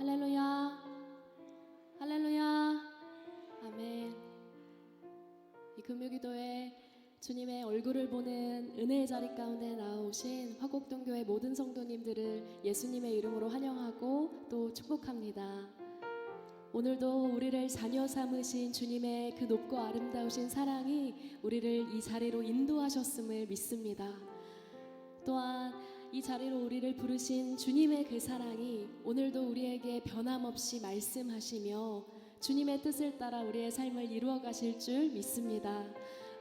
할렐루야, 할렐루야, 아멘. 이 금요기도에 주님의 얼굴을 보는 은혜의 자리 가운데 나오신 화곡동교회 모든 성도님들을 예수님의 이름으로 환영하고 또 축복합니다. 오늘도 우리를 자녀 삼으신 주님의 그 높고 아름다우신 사랑이 우리를 이 자리로 인도하셨음을 믿습니다. 또한 이 자리로 우리를 부르신 주님의 그 사랑이 오늘도 우리에게 변함없이 말씀하시며 주님의 뜻을 따라 우리의 삶을 이루어 가실 줄 믿습니다.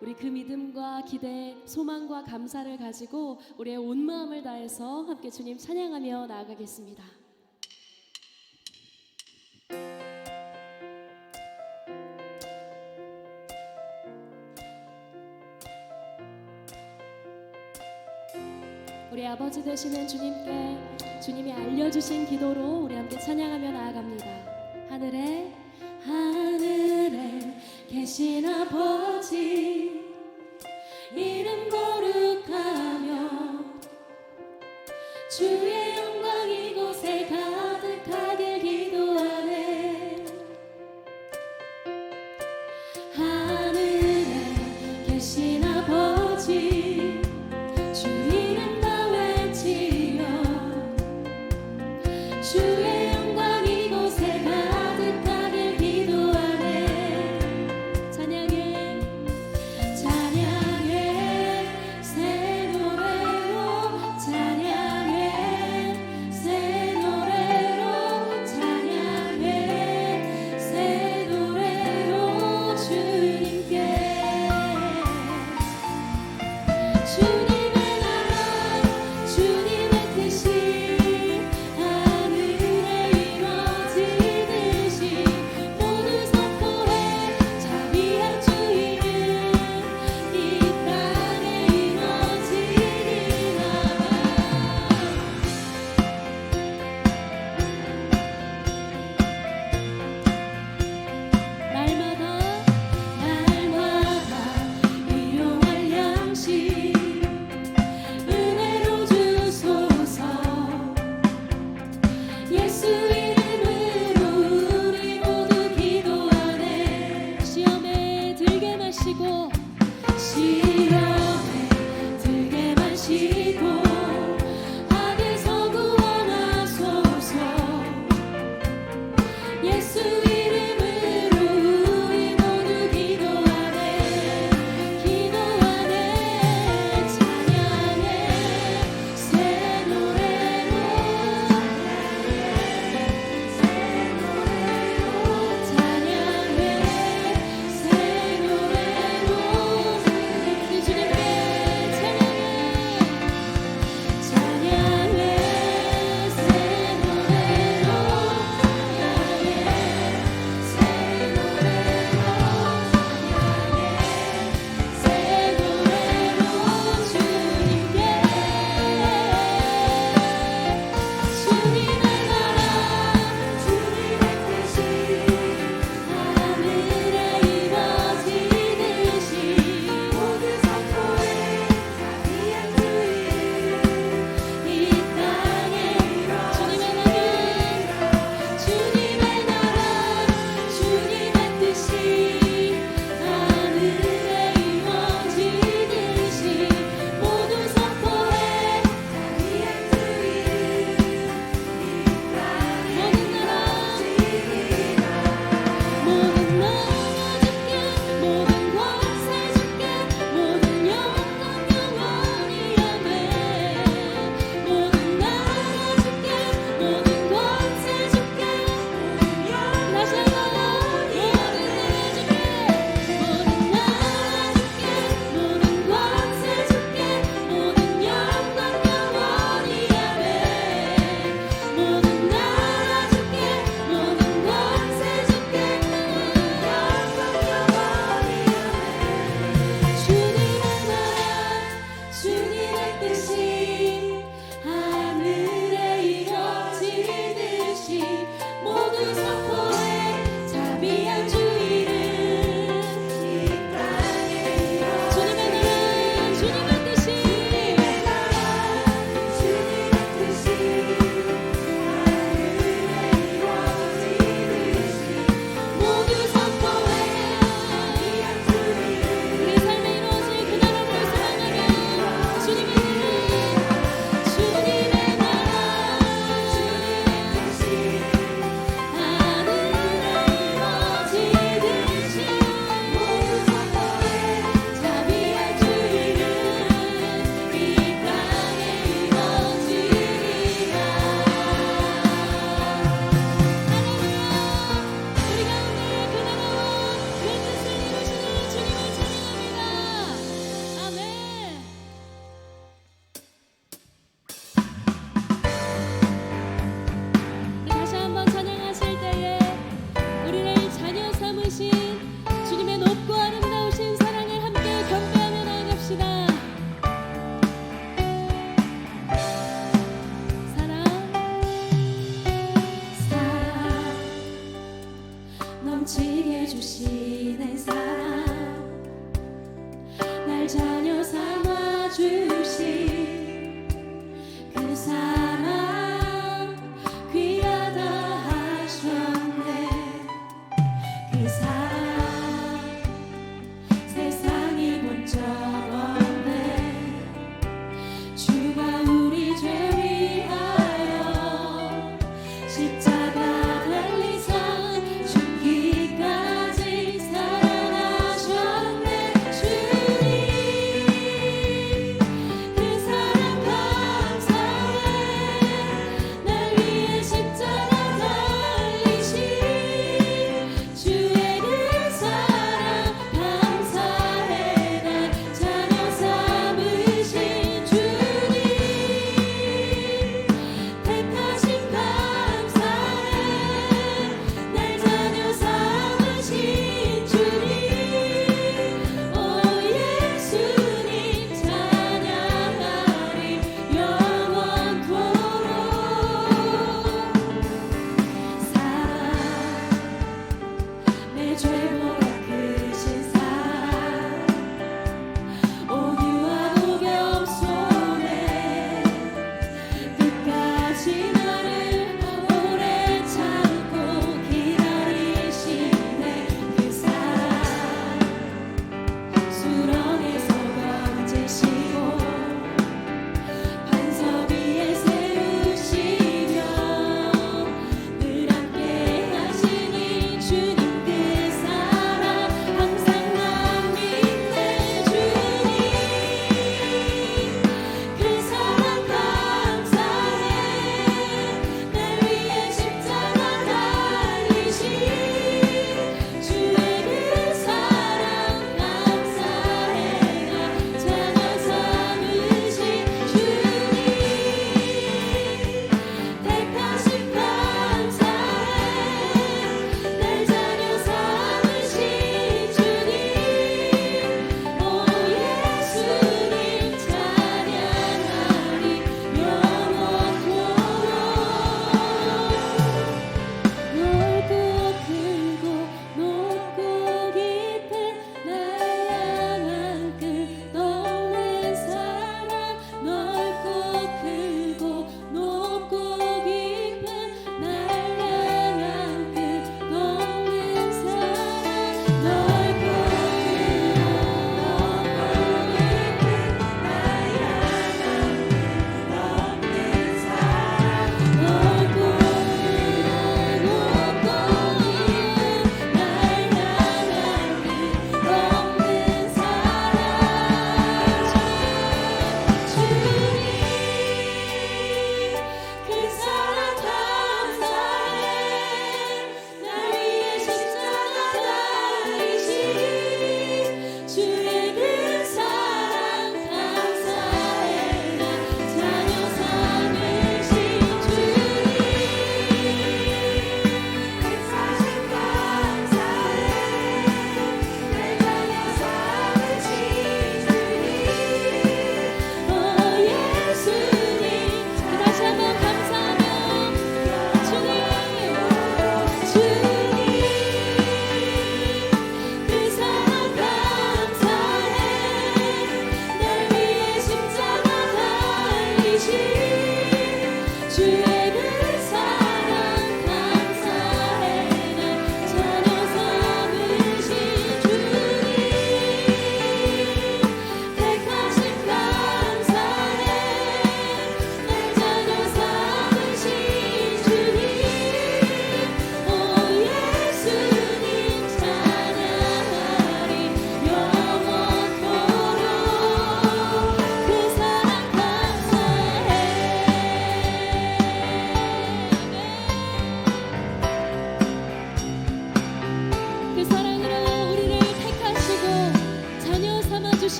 우리 그 믿음과 기대, 소망과 감사를 가지고 우리의 온 마음을 다해서 함께 주님 찬양하며 나아가겠습니다. 우리 아버지 되시는 주님께 주님이 알려주신 기도로 우리 함께 찬양하며 나아갑니다. 하늘에 계신 아버지 이름 거룩하며 주의 영광 이곳에 가득하길 기도하네. 하늘에 계신 아버지 주 이름 다 외치며 주의 영광 이곳에 가득하길 기도하네. 찬양해 새 노래로 찬양해 새 노래로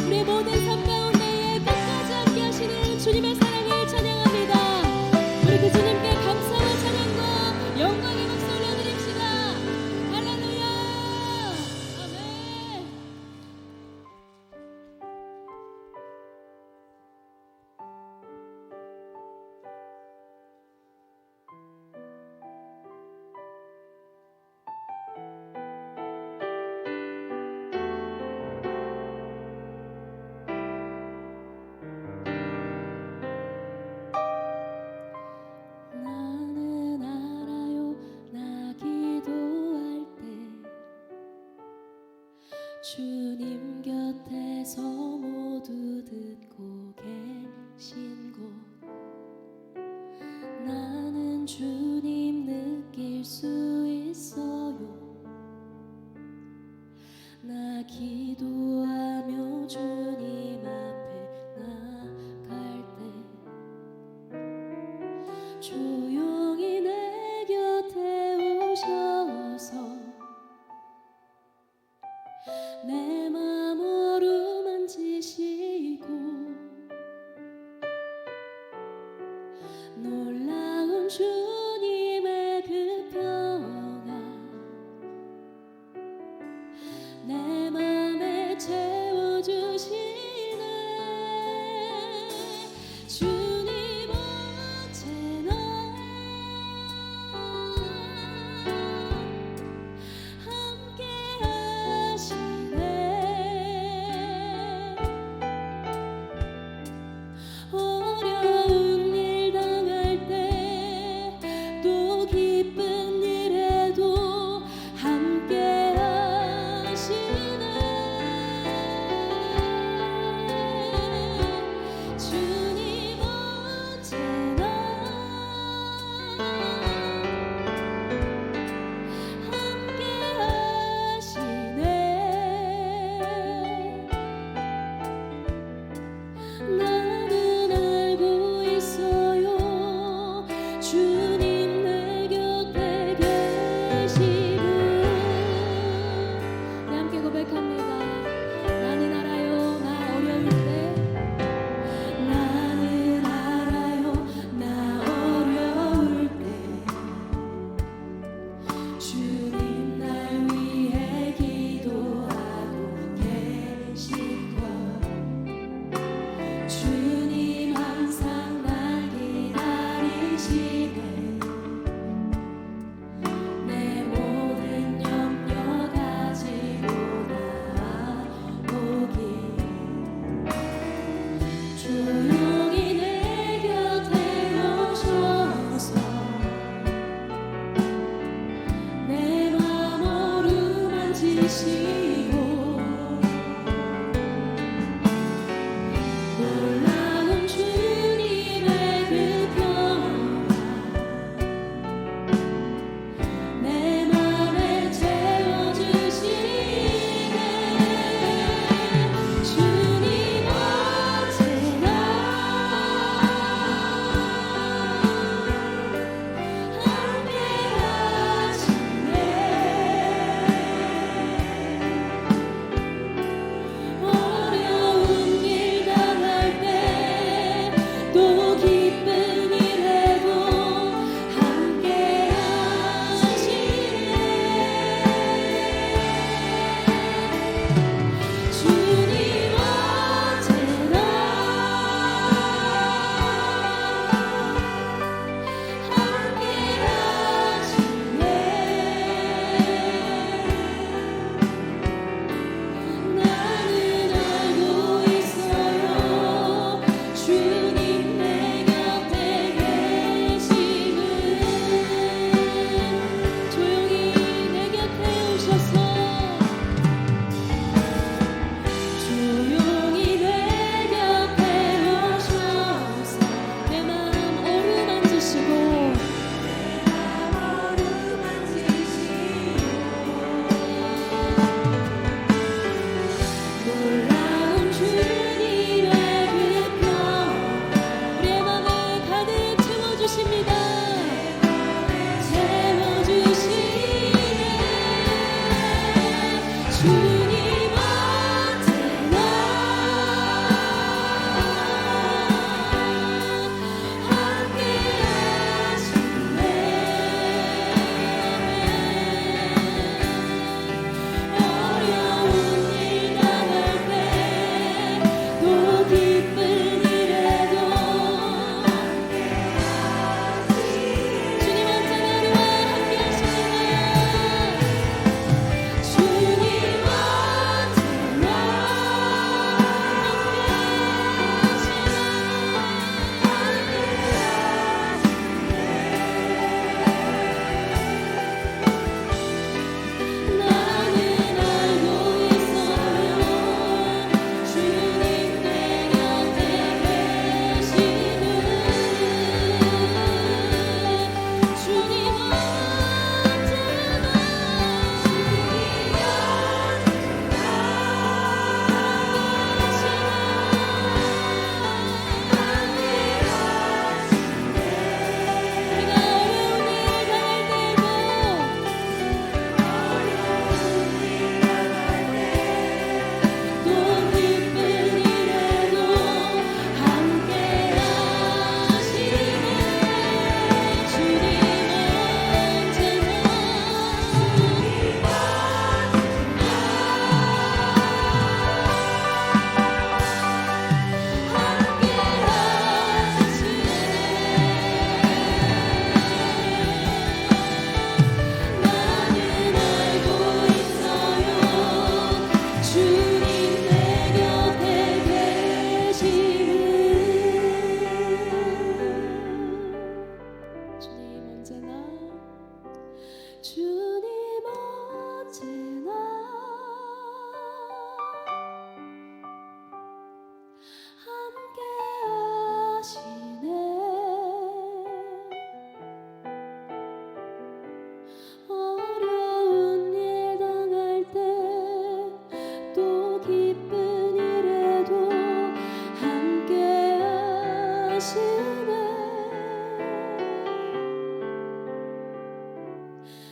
우리 모든 삶 가운데에 끝까지 함께 하시는 주님의 사랑을 찬양합니다. 우리 그 주님께 감사와 찬양과 영광의 박수 올려드립시다. 할렐루야. 아멘. 나는 알아요. 나 기도할 때 주님 곁에서 모두 듣고 계신 곳. 나는 주님 느낄 수 있어요. 나 기도하며 주님 앞에 나갈 때 조용히 내 곁에 오셔서 내 맘 어루만지시고 놀라운 주님의 그 평안 내 맘에 채워주시네. 주님 언제나 함께 하시네. 어려운 일 당할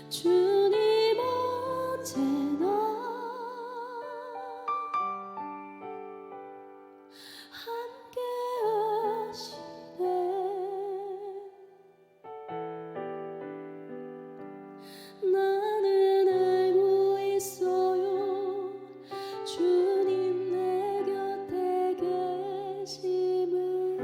주님 언제나 함께 하시네. 나는 알고 있어요. 주님 내 곁에 계심을.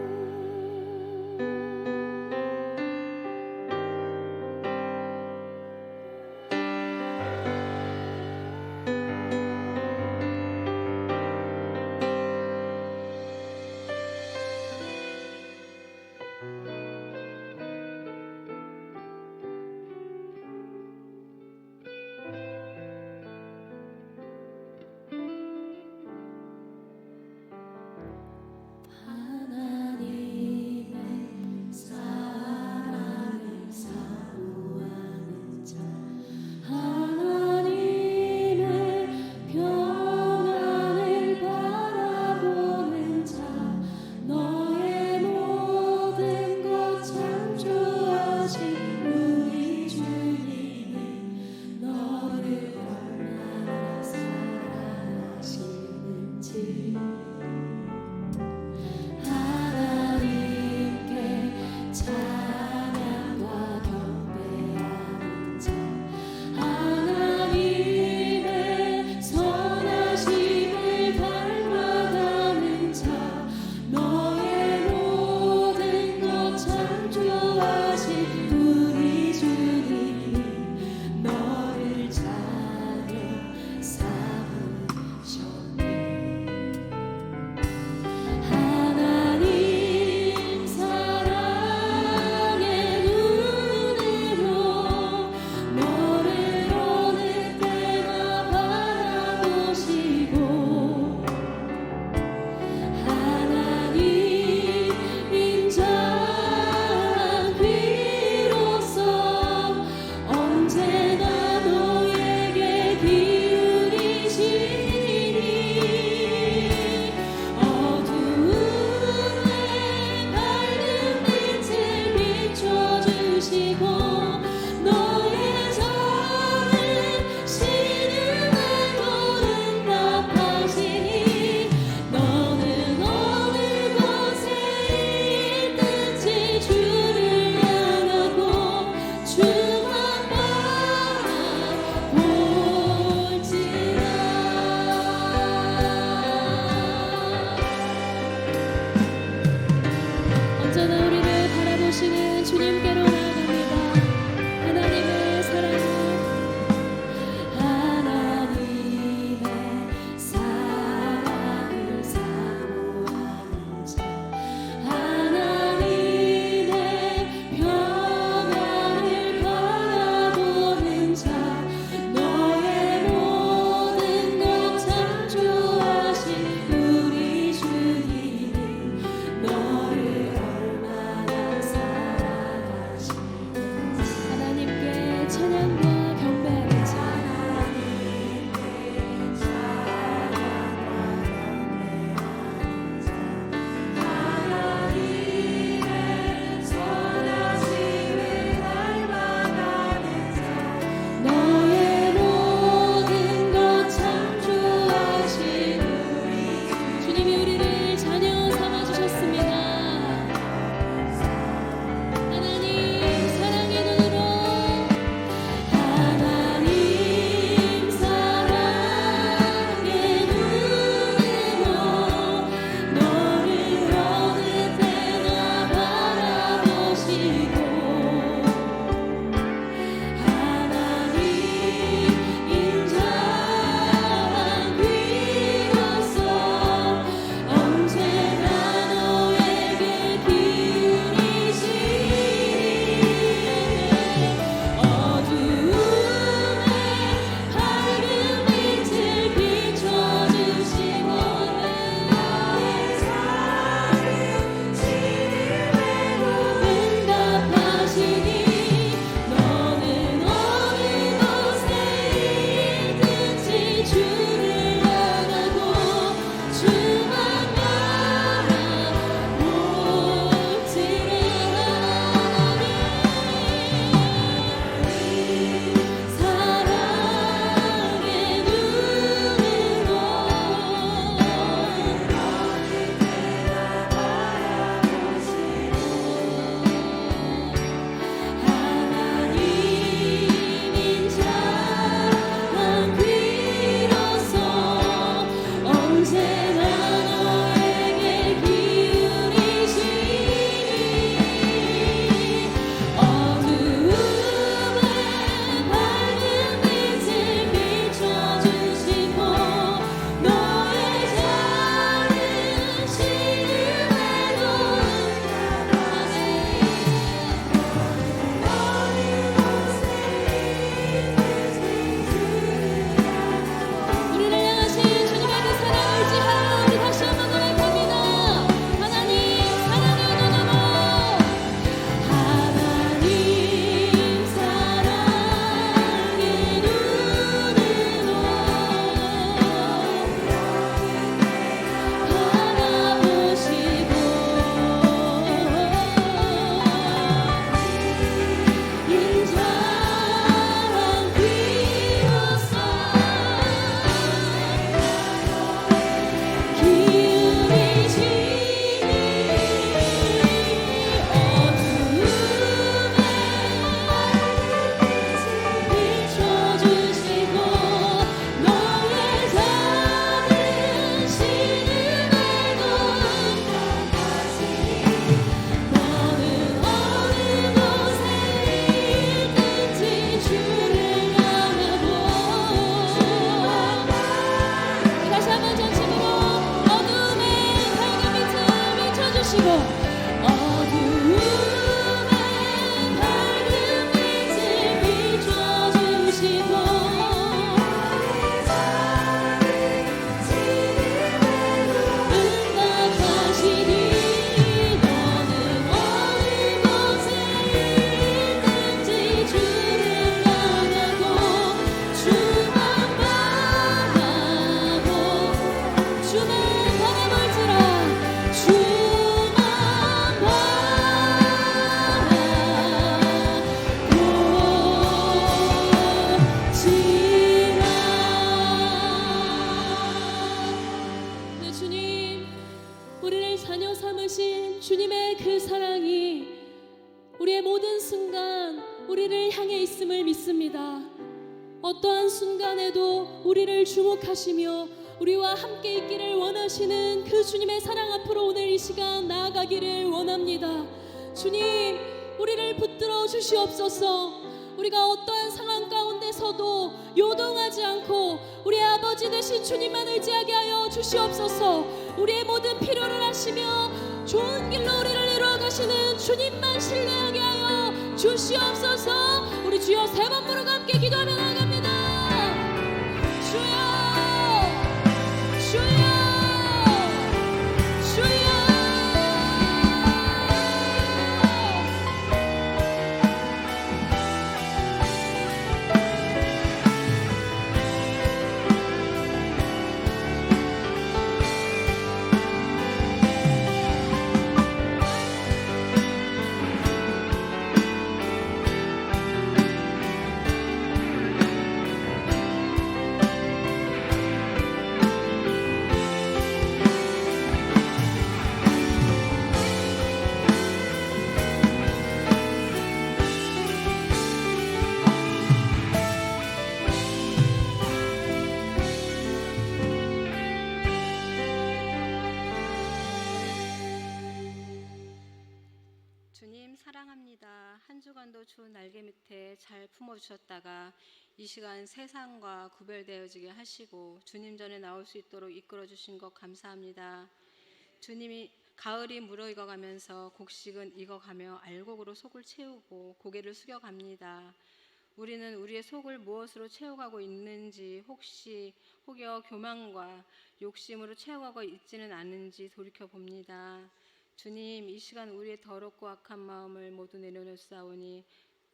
주님의 그 사랑이 우리의 모든 순간 우리를 향해 있음을 믿습니다. 어떠한 순간에도 우리를 주목하시며 우리와 함께 있기를 원하시는 그 주님의 사랑 앞으로 오늘 이 시간 나아가기를 원합니다. 주님, 우리를 붙들어 주시옵소서. 우리가 어떠한 상황 가운데서도 요동하지 않고 우리의 아버지 되신 주님만 의지하게 하여 주시옵소서. 우리의 모든 필요를 하시며 좋은 길로 우리를 이루어 가시는 주님만 신뢰하게 하여 주시옵소서. 우리 주여 세 번 부르고 함께 기도하며 나아갑니다. 주여, 주여, 주여. 주님 사랑합니다. 한 주간도 주 날개 밑에 잘 품어주셨다가 이 시간 세상과 구별되어지게 하시고 주님 전에 나올 수 있도록 이끌어주신 것 감사합니다. 주님이 가을이 무르익어가면서 곡식은 익어가며 알곡으로 속을 채우고 고개를 숙여갑니다. 우리는 우리의 속을 무엇으로 채워가고 있는지 혹여 교만과 욕심으로 채워가고 있지는 않은지 돌이켜봅니다. 주님, 이 시간 우리의 더럽고 악한 마음을 모두 내려놓사오니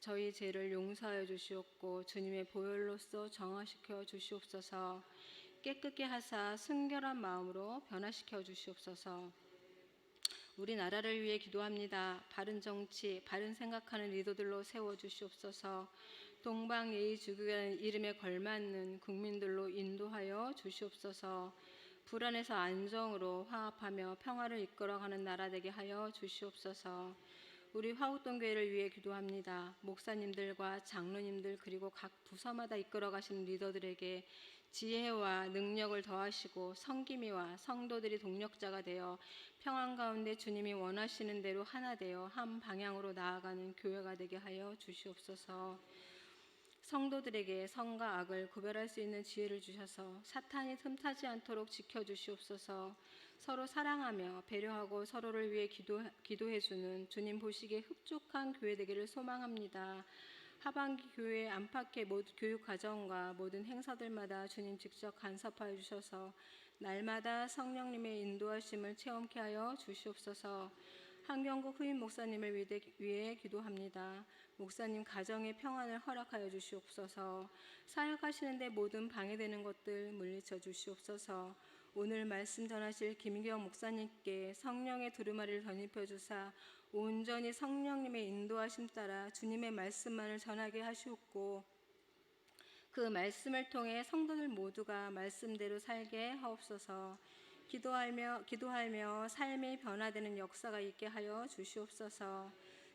저희 죄를 용서하여 주시옵고 주님의 보혈로서 정화시켜 주시옵소서. 깨끗게 하사 순결한 마음으로 변화시켜 주시옵소서. 우리 나라를 위해 기도합니다. 바른 정치, 바른 생각하는 리더들로 세워 주시옵소서. 동방예의주교라는 이름에 걸맞는 국민들로 인도하여 주시옵소서. 불안에서 안정으로 화합하며 평화를 이끌어가는 나라 되게 하여 주시옵소서. 우리 화곡동교회를 위해 기도합니다. 목사님들과 장로님들 그리고 각 부서마다 이끌어가시는 리더들에게 지혜와 능력을 더하시고 성기미와 성도들이 동력자가 되어 평안 가운데 주님이 원하시는 대로 하나 되어 한 방향으로 나아가는 교회가 되게 하여 주시옵소서. 성도들에게 선과 악을 구별할 수 있는 지혜를 주셔서 사탄이 틈타지 않도록 지켜주시옵소서. 서로 사랑하며 배려하고 서로를 위해 기도해주는 주님 보시기에 흡족한 교회 되기를 소망합니다. 하반기 교회 안팎의 모든 교육과정과 모든 행사들마다 주님 직접 간섭하여 주셔서 날마다 성령님의 인도하심을 체험케 하여 주시옵소서. 한경국 후임 목사님을 위해 기도합니다. 목사님 가정의 평안을 허락하여 주시옵소서. 사역하시는데 모든 방해되는 것들 물리쳐 주시옵소서. 오늘 말씀 전하실 김경 목사님께 성령의 두루마리를 덧입혀 주사 온전히 성령님의 인도하심 따라 주님의 말씀만을 전하게 하시옵고 그 말씀을 통해 성도들 모두가 말씀대로 살게 하옵소서. 기도하며 삶이 변화되는 역사가 있게 하여 주시옵소서.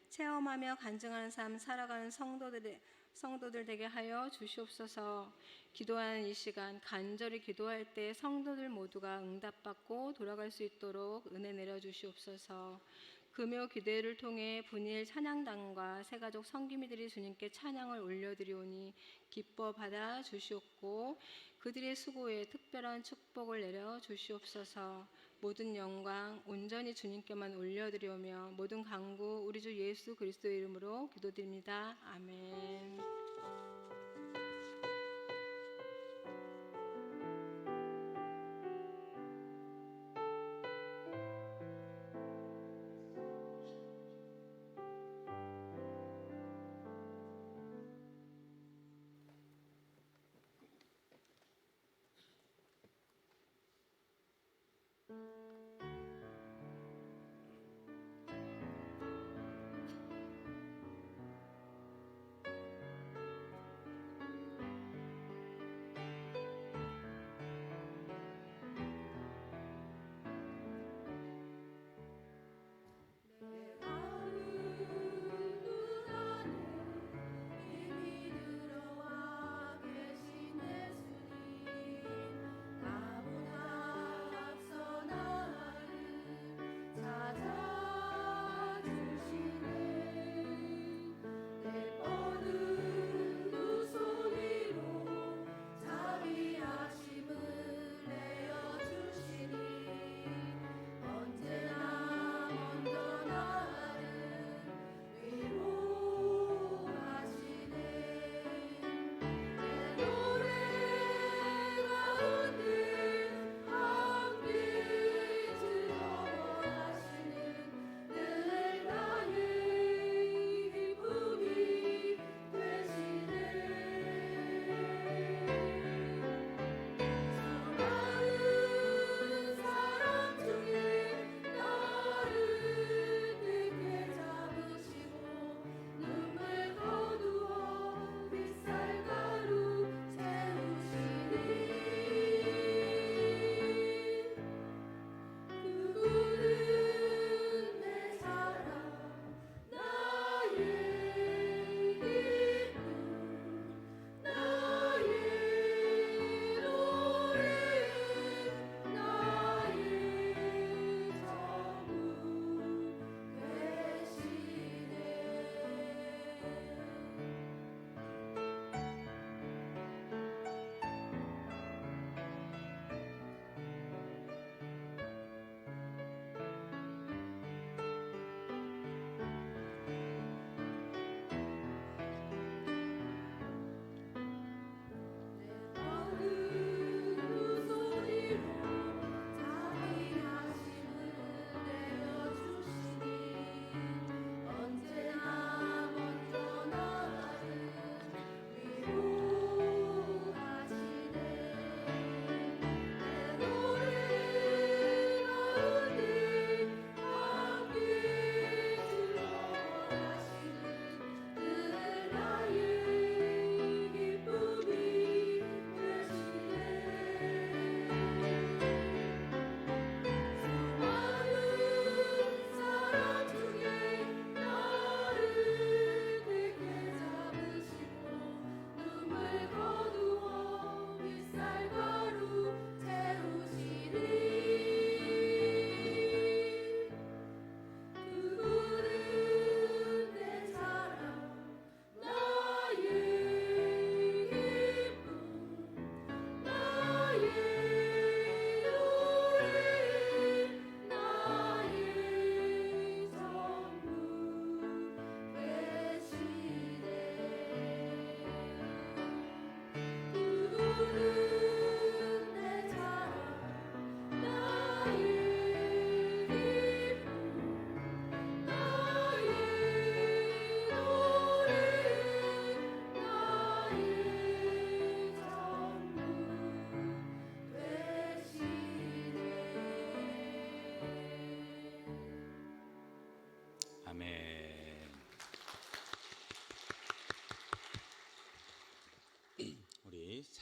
체험하며 간증하는 삶 살아가는 성도들 되게 하여 주시옵소서. 기도하는 이 시간 간절히 기도할 때 성도들 모두가 응답받고 돌아갈 수 있도록 은혜 내려 주시옵소서. 금요 기도회를 통해 분일 찬양단과 새가족 성기미들이 주님께 찬양을 올려드리오니 기뻐 받아 주시옵고 그들의 수고에 특별한 축복을 내려 주시옵소서. 모든 영광 온전히 주님께만 올려드리오며 모든 간구 우리 주 예수 그리스도의 이름으로 기도드립니다. 아멘.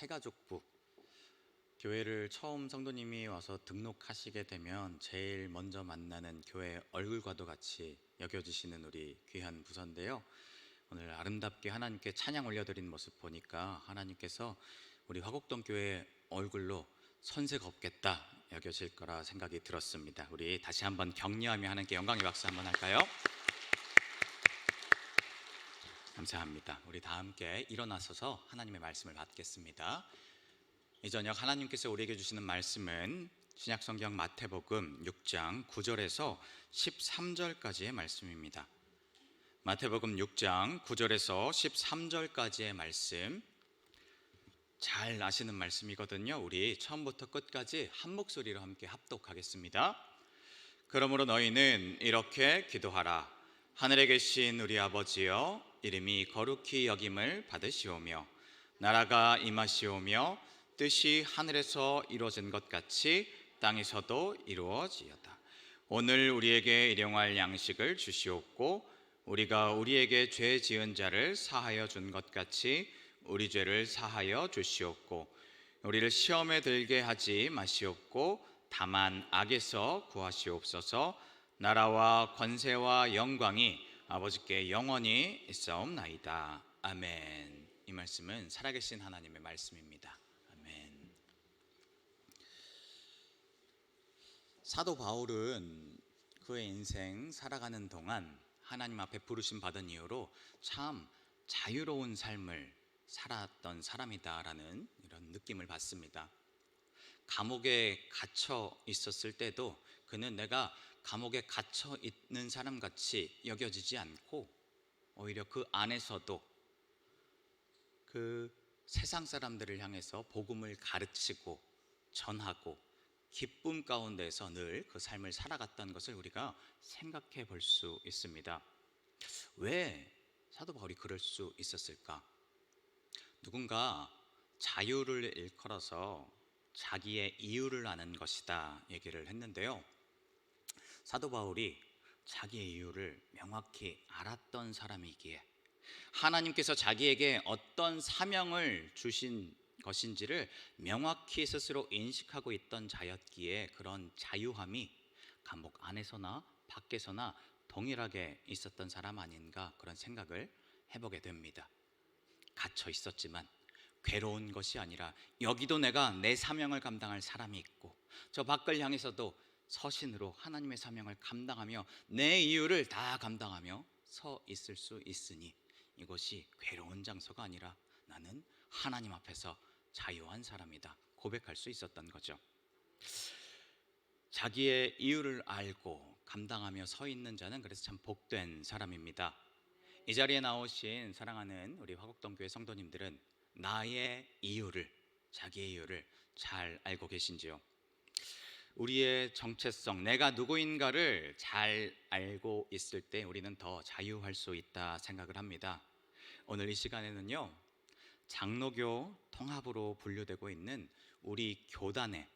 새가족부 교회를 처음 성도님이 와서 등록하시게 되면 제일 먼저 만나는 교회 얼굴과도 같이 여겨지시는 우리 귀한 부서인데요. 오늘 아름답게 하나님께 찬양 올려드린 모습 보니까 하나님께서 우리 화곡동 교회 얼굴로 선색 없겠다 여겨질 거라 생각이 들었습니다. 우리 다시 한번 격려하며 하나님께 영광의 박수 한번 할까요? 감사합니다. 우리 다 함께 일어나서서 하나님의 말씀을 받겠습니다. 이 저녁 하나님께서 우리에게 주시는 말씀은 신약성경 마태복음 6장 9절에서 13절까지의 말씀입니다. 마태복음 6장 9절에서 13절까지의 말씀, 잘 아시는 말씀이거든요. 우리 처음부터 끝까지 한 목소리로 함께 합독하겠습니다. 그러므로 너희는 이렇게 기도하라. 하늘에 계신 우리 아버지여, 이름이 거룩히 여김을 받으시오며 나라가 임하시오며 뜻이 하늘에서 이루어진 것 같이 땅에서도 이루어지어다. 오늘 우리에게 일용할 양식을 주시옵고 우리가 우리에게 죄 지은 자를 사하여 준 것 같이 우리 죄를 사하여 주시옵고 우리를 시험에 들게 하지 마시옵고 다만 악에서 구하시옵소서. 나라와 권세와 영광이 아버지께 영원히 있사옵나이다. 아멘. 이 말씀은 살아계신 하나님의 말씀입니다. 아멘. 사도 바울은 그의 인생 살아가는 동안 하나님 앞에 부르심 받은 이후로 참 자유로운 삶을 살았던 사람이다라는 이런 느낌을 받습니다. 감옥에 갇혀 있었을 때도 그는 내가 감옥에 갇혀 있는 사람 같이 여겨지지 않고 오히려 그 안에서도 그 세상 사람들을 향해서 복음을 가르치고 전하고 기쁨 가운데서 늘 그 삶을 살아갔던 것을 우리가 생각해 볼 수 있습니다. 왜 사도 바울이 그럴 수 있었을까? 누군가 자유를 일컬어서 자기의 이유를 아는 것이다 얘기를 했는데요. 사도 바울이 자기의 이유를 명확히 알았던 사람이기에 하나님께서 자기에게 어떤 사명을 주신 것인지를 명확히 스스로 인식하고 있던 자였기에 그런 자유함이 감옥 안에서나 밖에서나 동일하게 있었던 사람 아닌가 그런 생각을 해보게 됩니다. 갇혀 있었지만 괴로운 것이 아니라 여기도 내가 내 사명을 감당할 사람이 있고 저 밖을 향해서도 서신으로 하나님의 사명을 감당하며 내 이유를 다 감당하며 서 있을 수 있으니 이것이 괴로운 장소가 아니라 나는 하나님 앞에서 자유한 사람이다 고백할 수 있었던 거죠. 자기의 이유를 알고 감당하며 서 있는 자는 그래서 참 복된 사람입니다. 이 자리에 나오신 사랑하는 우리 화곡동 교회 성도님들은 나의 이유를, 자기의 이유를 잘 알고 계신지요? 우리의 정체성, 내가 누구인가를 잘 알고 있을 때 우리는 더 자유할 수 있다 생각을 합니다. 오늘 이 시간에는요, 장로교 통합으로 분류되고 있는 우리 교단의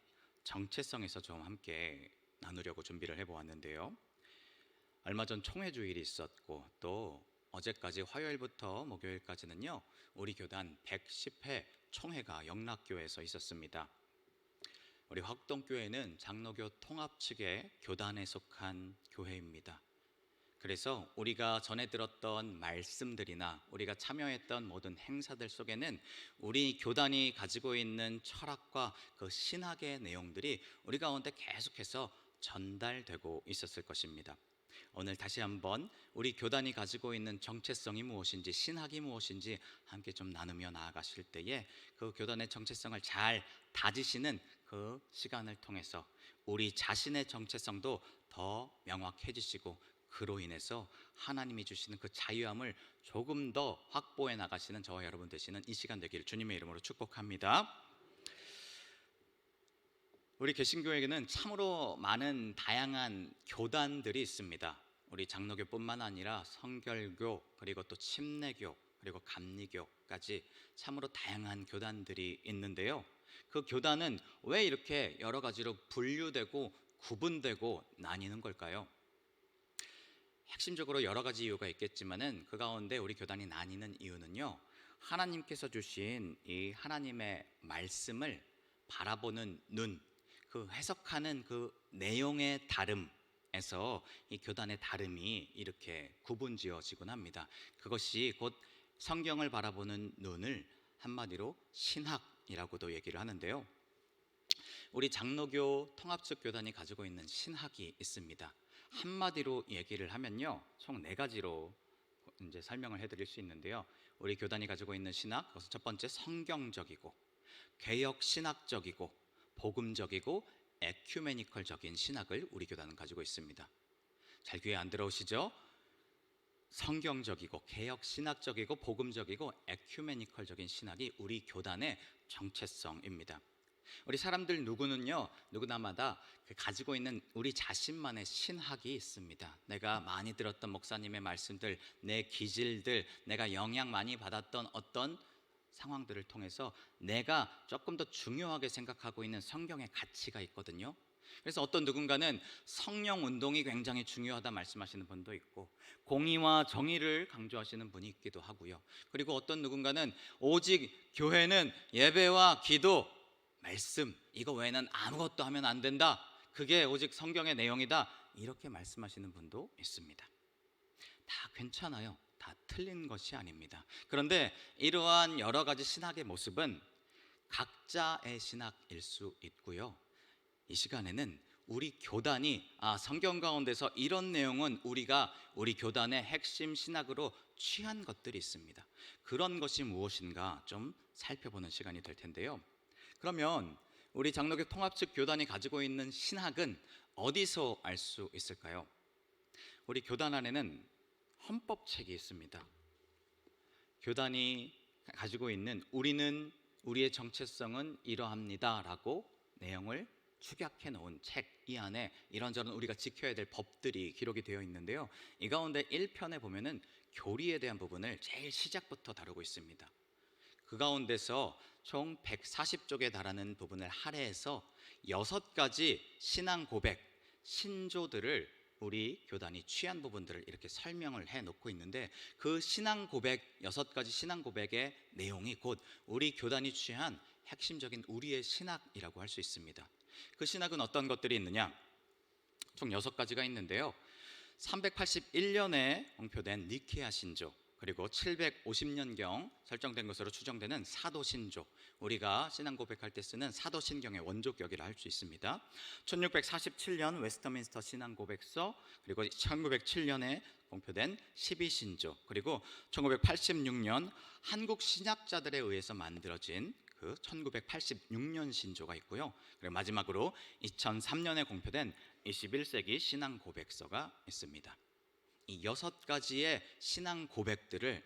정체성에서 좀 함께 나누려고 준비를 해보았는데요. 얼마 전 총회주일이 있었고 또 어제까지 화요일부터 목요일까지는요 우리 교단 110회 총회가 영락교회에서 있었습니다. 우리 화곡동교회는 장로교 통합 측의 교단에 속한 교회입니다. 그래서 우리가 전에 들었던 말씀들이나 우리가 참여했던 모든 행사들 속에는 우리 교단이 가지고 있는 철학과 그 신학의 내용들이 우리 가운데 계속해서 전달되고 있었을 것입니다. 오늘 다시 한번 우리 교단이 가지고 있는 정체성이 무엇인지 신학이 무엇인지 함께 좀 나누며 나아가실 때에 그 교단의 정체성을 잘 다지시는 그 시간을 통해서 우리 자신의 정체성도 더 명확해지시고 그로 인해서 하나님이 주시는 그 자유함을 조금 더 확보해 나가시는 저와 여러분 되시는 이 시간 되기를 주님의 이름으로 축복합니다. 우리 개신교회에는 참으로 많은 다양한 교단들이 있습니다. 우리 장로교뿐만 아니라 성결교 그리고 또 침례교 그리고 감리교까지 참으로 다양한 교단들이 있는데요. 그 교단은 왜 이렇게 여러 가지로 분류되고 구분되고 나뉘는 걸까요? 핵심적으로 여러 가지 이유가 있겠지만은 그 가운데 우리 교단이 나뉘는 이유는요, 하나님께서 주신 이 하나님의 말씀을 바라보는 눈, 그 해석하는 그 내용의 다름에서 이 교단의 다름이 이렇게 구분지어지곤 합니다. 그것이 곧 성경을 바라보는 눈을 한마디로 신학이라고도 얘기를 하는데요. 우리 장로교 통합적 교단이 가지고 있는 신학이 있습니다. 한마디로 얘기를 하면요, 총 4가지로 이제 설명을 해드릴 수 있는데요. 우리 교단이 가지고 있는 신학, 그것은 첫 번째 성경적이고, 개혁 신학적이고, 복음적이고, 에큐메니컬적인 신학을 우리 교단은 가지고 있습니다. 잘 귀에 안 들어오시죠? 성경적이고, 개혁 신학적이고, 복음적이고, 에큐메니컬적인 신학이 우리 교단의 정체성입니다. 우리 사람들 누구나마다 가지고 있는 우리 자신만의 신학이 있습니다. 내가 많이 들었던 목사님의 말씀들, 내 기질들, 내가 영향 많이 받았던 어떤 상황들을 통해서 내가 조금 더 중요하게 생각하고 있는 성경의 가치가 있거든요. 그래서 어떤 누군가는 성령 운동이 굉장히 중요하다 말씀하시는 분도 있고, 공의와 정의를 강조하시는 분이 있기도 하고요. 그리고 어떤 누군가는 오직 교회는 예배와 기도, 말씀, 이거 외에는 아무것도 하면 안 된다, 그게 오직 성경의 내용이다, 이렇게 말씀하시는 분도 있습니다. 다 괜찮아요. 다 틀린 것이 아닙니다. 그런데 이러한 여러 가지 신학의 모습은 각자의 신학일 수 있고요. 이 시간에는 우리 교단이 성경 가운데서 이런 내용은 우리가 우리 교단의 핵심 신학으로 취한 것들이 있습니다. 그런 것이 무엇인가 좀 살펴보는 시간이 될 텐데요. 그러면 우리 장로교 통합측 교단이 가지고 있는 신학은 어디서 알 수 있을까요? 우리 교단 안에는 헌법책이 있습니다. 교단이 가지고 있는 우리의 정체성은 이러합니다 라고 내용을 축약해 놓은 책, 이 안에 이런저런 우리가 지켜야 될 법들이 기록이 되어 있는데요. 이 가운데 1편에 보면은 교리에 대한 부분을 제일 시작부터 다루고 있습니다. 그 가운데서 총 140쪽에 달하는 부분을 할애해서 6가지 신앙 고백, 신조들을 우리 교단이 취한 부분들을 이렇게 설명을 해놓고 있는데, 그 신앙 고백, 6가지 신앙 고백의 내용이 곧 우리 교단이 취한 핵심적인 우리의 신학이라고 할 수 있습니다. 그 신학은 어떤 것들이 있느냐? 총 6가지가 있는데요. 381년에 공표된 니케아 신조, 그리고 750년경 설정된 것으로 추정되는 사도신조, 우리가 신앙 고백할 때 쓰는 사도신경의 원조격이라 할 수 있습니다. 1647년 웨스터민스터 신앙 고백서, 그리고 1907년에 공표된 12신조, 그리고 1986년 한국 신학자들에 의해서 만들어진 그 1986년 신조가 있고요. 그리고 마지막으로 2003년에 공표된 21세기 신앙 고백서가 있습니다. 이 6가지의 신앙 고백들을,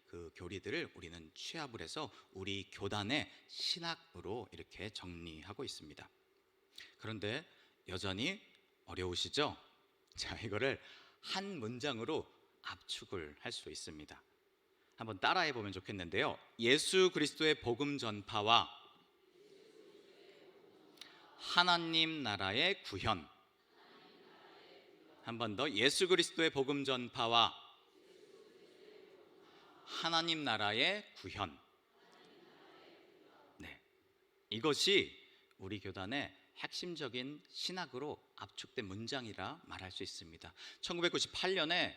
그 교리들을 우리는 취합을 해서 우리 교단의 신학으로 이렇게 정리하고 있습니다. 그런데 여전히 어려우시죠? 자, 이거를 한 문장으로 압축을 할 수 있습니다. 한번 따라해 보면 좋겠는데요. 예수 그리스도의 복음 전파와 하나님 나라의 구현. 한 번 더, 예수 그리스도의 복음 전파와 하나님 나라의 구현. 네, 이것이 우리 교단의 핵심적인 신학으로 압축된 문장이라 말할 수 있습니다. 1998년에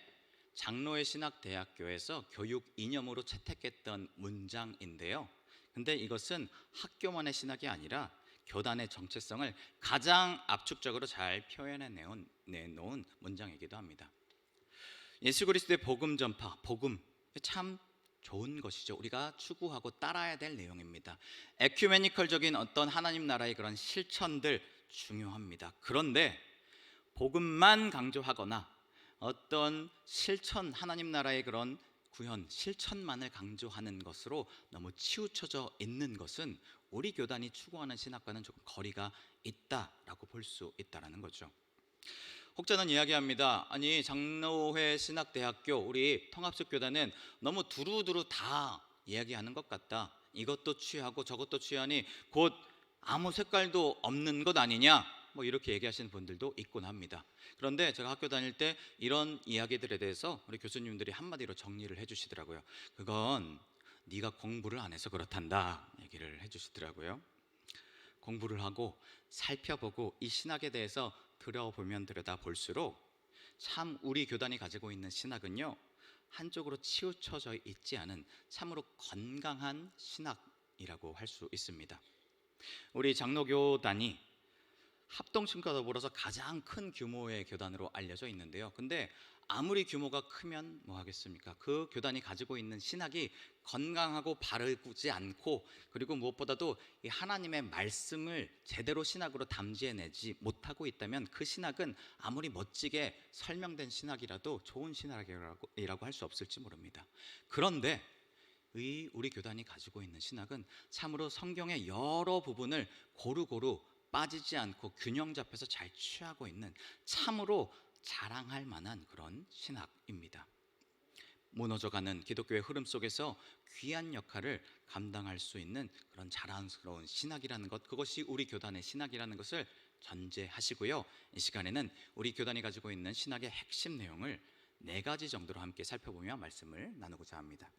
장로의 신학대학교에서 교육 이념으로 채택했던 문장인데요. 근데 이것은 학교만의 신학이 아니라 교단의 정체성을 가장 압축적으로 잘 내놓은 문장이기도 합니다. 예수 그리스도의 복음 전파, 복음 참 좋은 것이죠. 우리가 추구하고 따라야 될 내용입니다. 에큐메니컬적인 어떤 하나님 나라의 그런 실천들 중요합니다. 그런데 복음만 강조하거나 어떤 실천, 하나님 나라의 그런 구현, 실천만을 강조하는 것으로 너무 치우쳐져 있는 것은 우리 교단이 추구하는 신학과는 조금 거리가 있다라고 볼 수 있다라는 거죠. 혹자는 이야기합니다. 아니, 장로회 신학대학교 우리 통합식 교단은 너무 두루두루 다 이야기하는 것 같다. 이것도 취하고 저것도 취하니 곧 아무 색깔도 없는 것 아니냐, 뭐 이렇게 얘기하시는 분들도 있곤 합니다. 그런데 제가 학교 다닐 때 이런 이야기들에 대해서 우리 교수님들이 한마디로 정리를 해주시더라고요. 그건 네가 공부를 안 해서 그렇단다 얘기를 해주시더라고요. 공부를 하고 살펴보고 이 신학에 대해서 들여보면 들여다볼수록 참 우리 교단이 가지고 있는 신학은요, 한쪽으로 치우쳐져 있지 않은 참으로 건강한 신학이라고 할 수 있습니다. 우리 장로교단이 합동신과 더불어서 가장 큰 규모의 교단으로 알려져 있는데요. 근데 아무리 규모가 크면 뭐 하겠습니까? 그 교단이 가지고 있는 신학이 건강하고 바르지 않고, 그리고 무엇보다도 이 하나님의 말씀을 제대로 신학으로 담지해내지 못하고 있다면 그 신학은 아무리 멋지게 설명된 신학이라도 좋은 신학이라고 할 수 없을지 모릅니다. 그런데 우리 교단이 가지고 있는 신학은 참으로 성경의 여러 부분을 고루고루 빠지지 않고 균형 잡혀서 잘 취하고 있는 참으로 자랑할 만한 그런 신학입니다. 무너져가는 기독교의 흐름 속에서 귀한 역할을 감당할 수 있는 그런 자랑스러운 신학이라는 것, 그것이 우리 교단의 신학이라는 것을 전제하시고요. 이 시간에는 우리 교단이 가지고 있는 신학의 핵심 내용을 4가지 정도로 함께 살펴보며 말씀을 나누고자 합니다.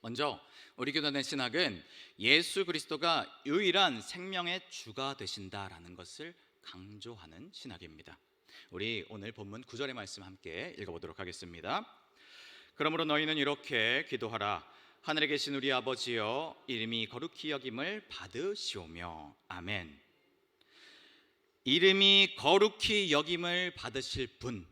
먼저 우리 교단의 신학은 예수 그리스도가 유일한 생명의 주가 되신다라는 것을 강조하는 신학입니다. 우리 오늘 본문 9절의 말씀 함께 읽어보도록 하겠습니다. 그러므로 너희는 이렇게 기도하라. 하늘에 계신 우리 아버지여, 이름이 거룩히 여김을 받으시오며. 아멘. 이름이 거룩히 여김을 받으실 분,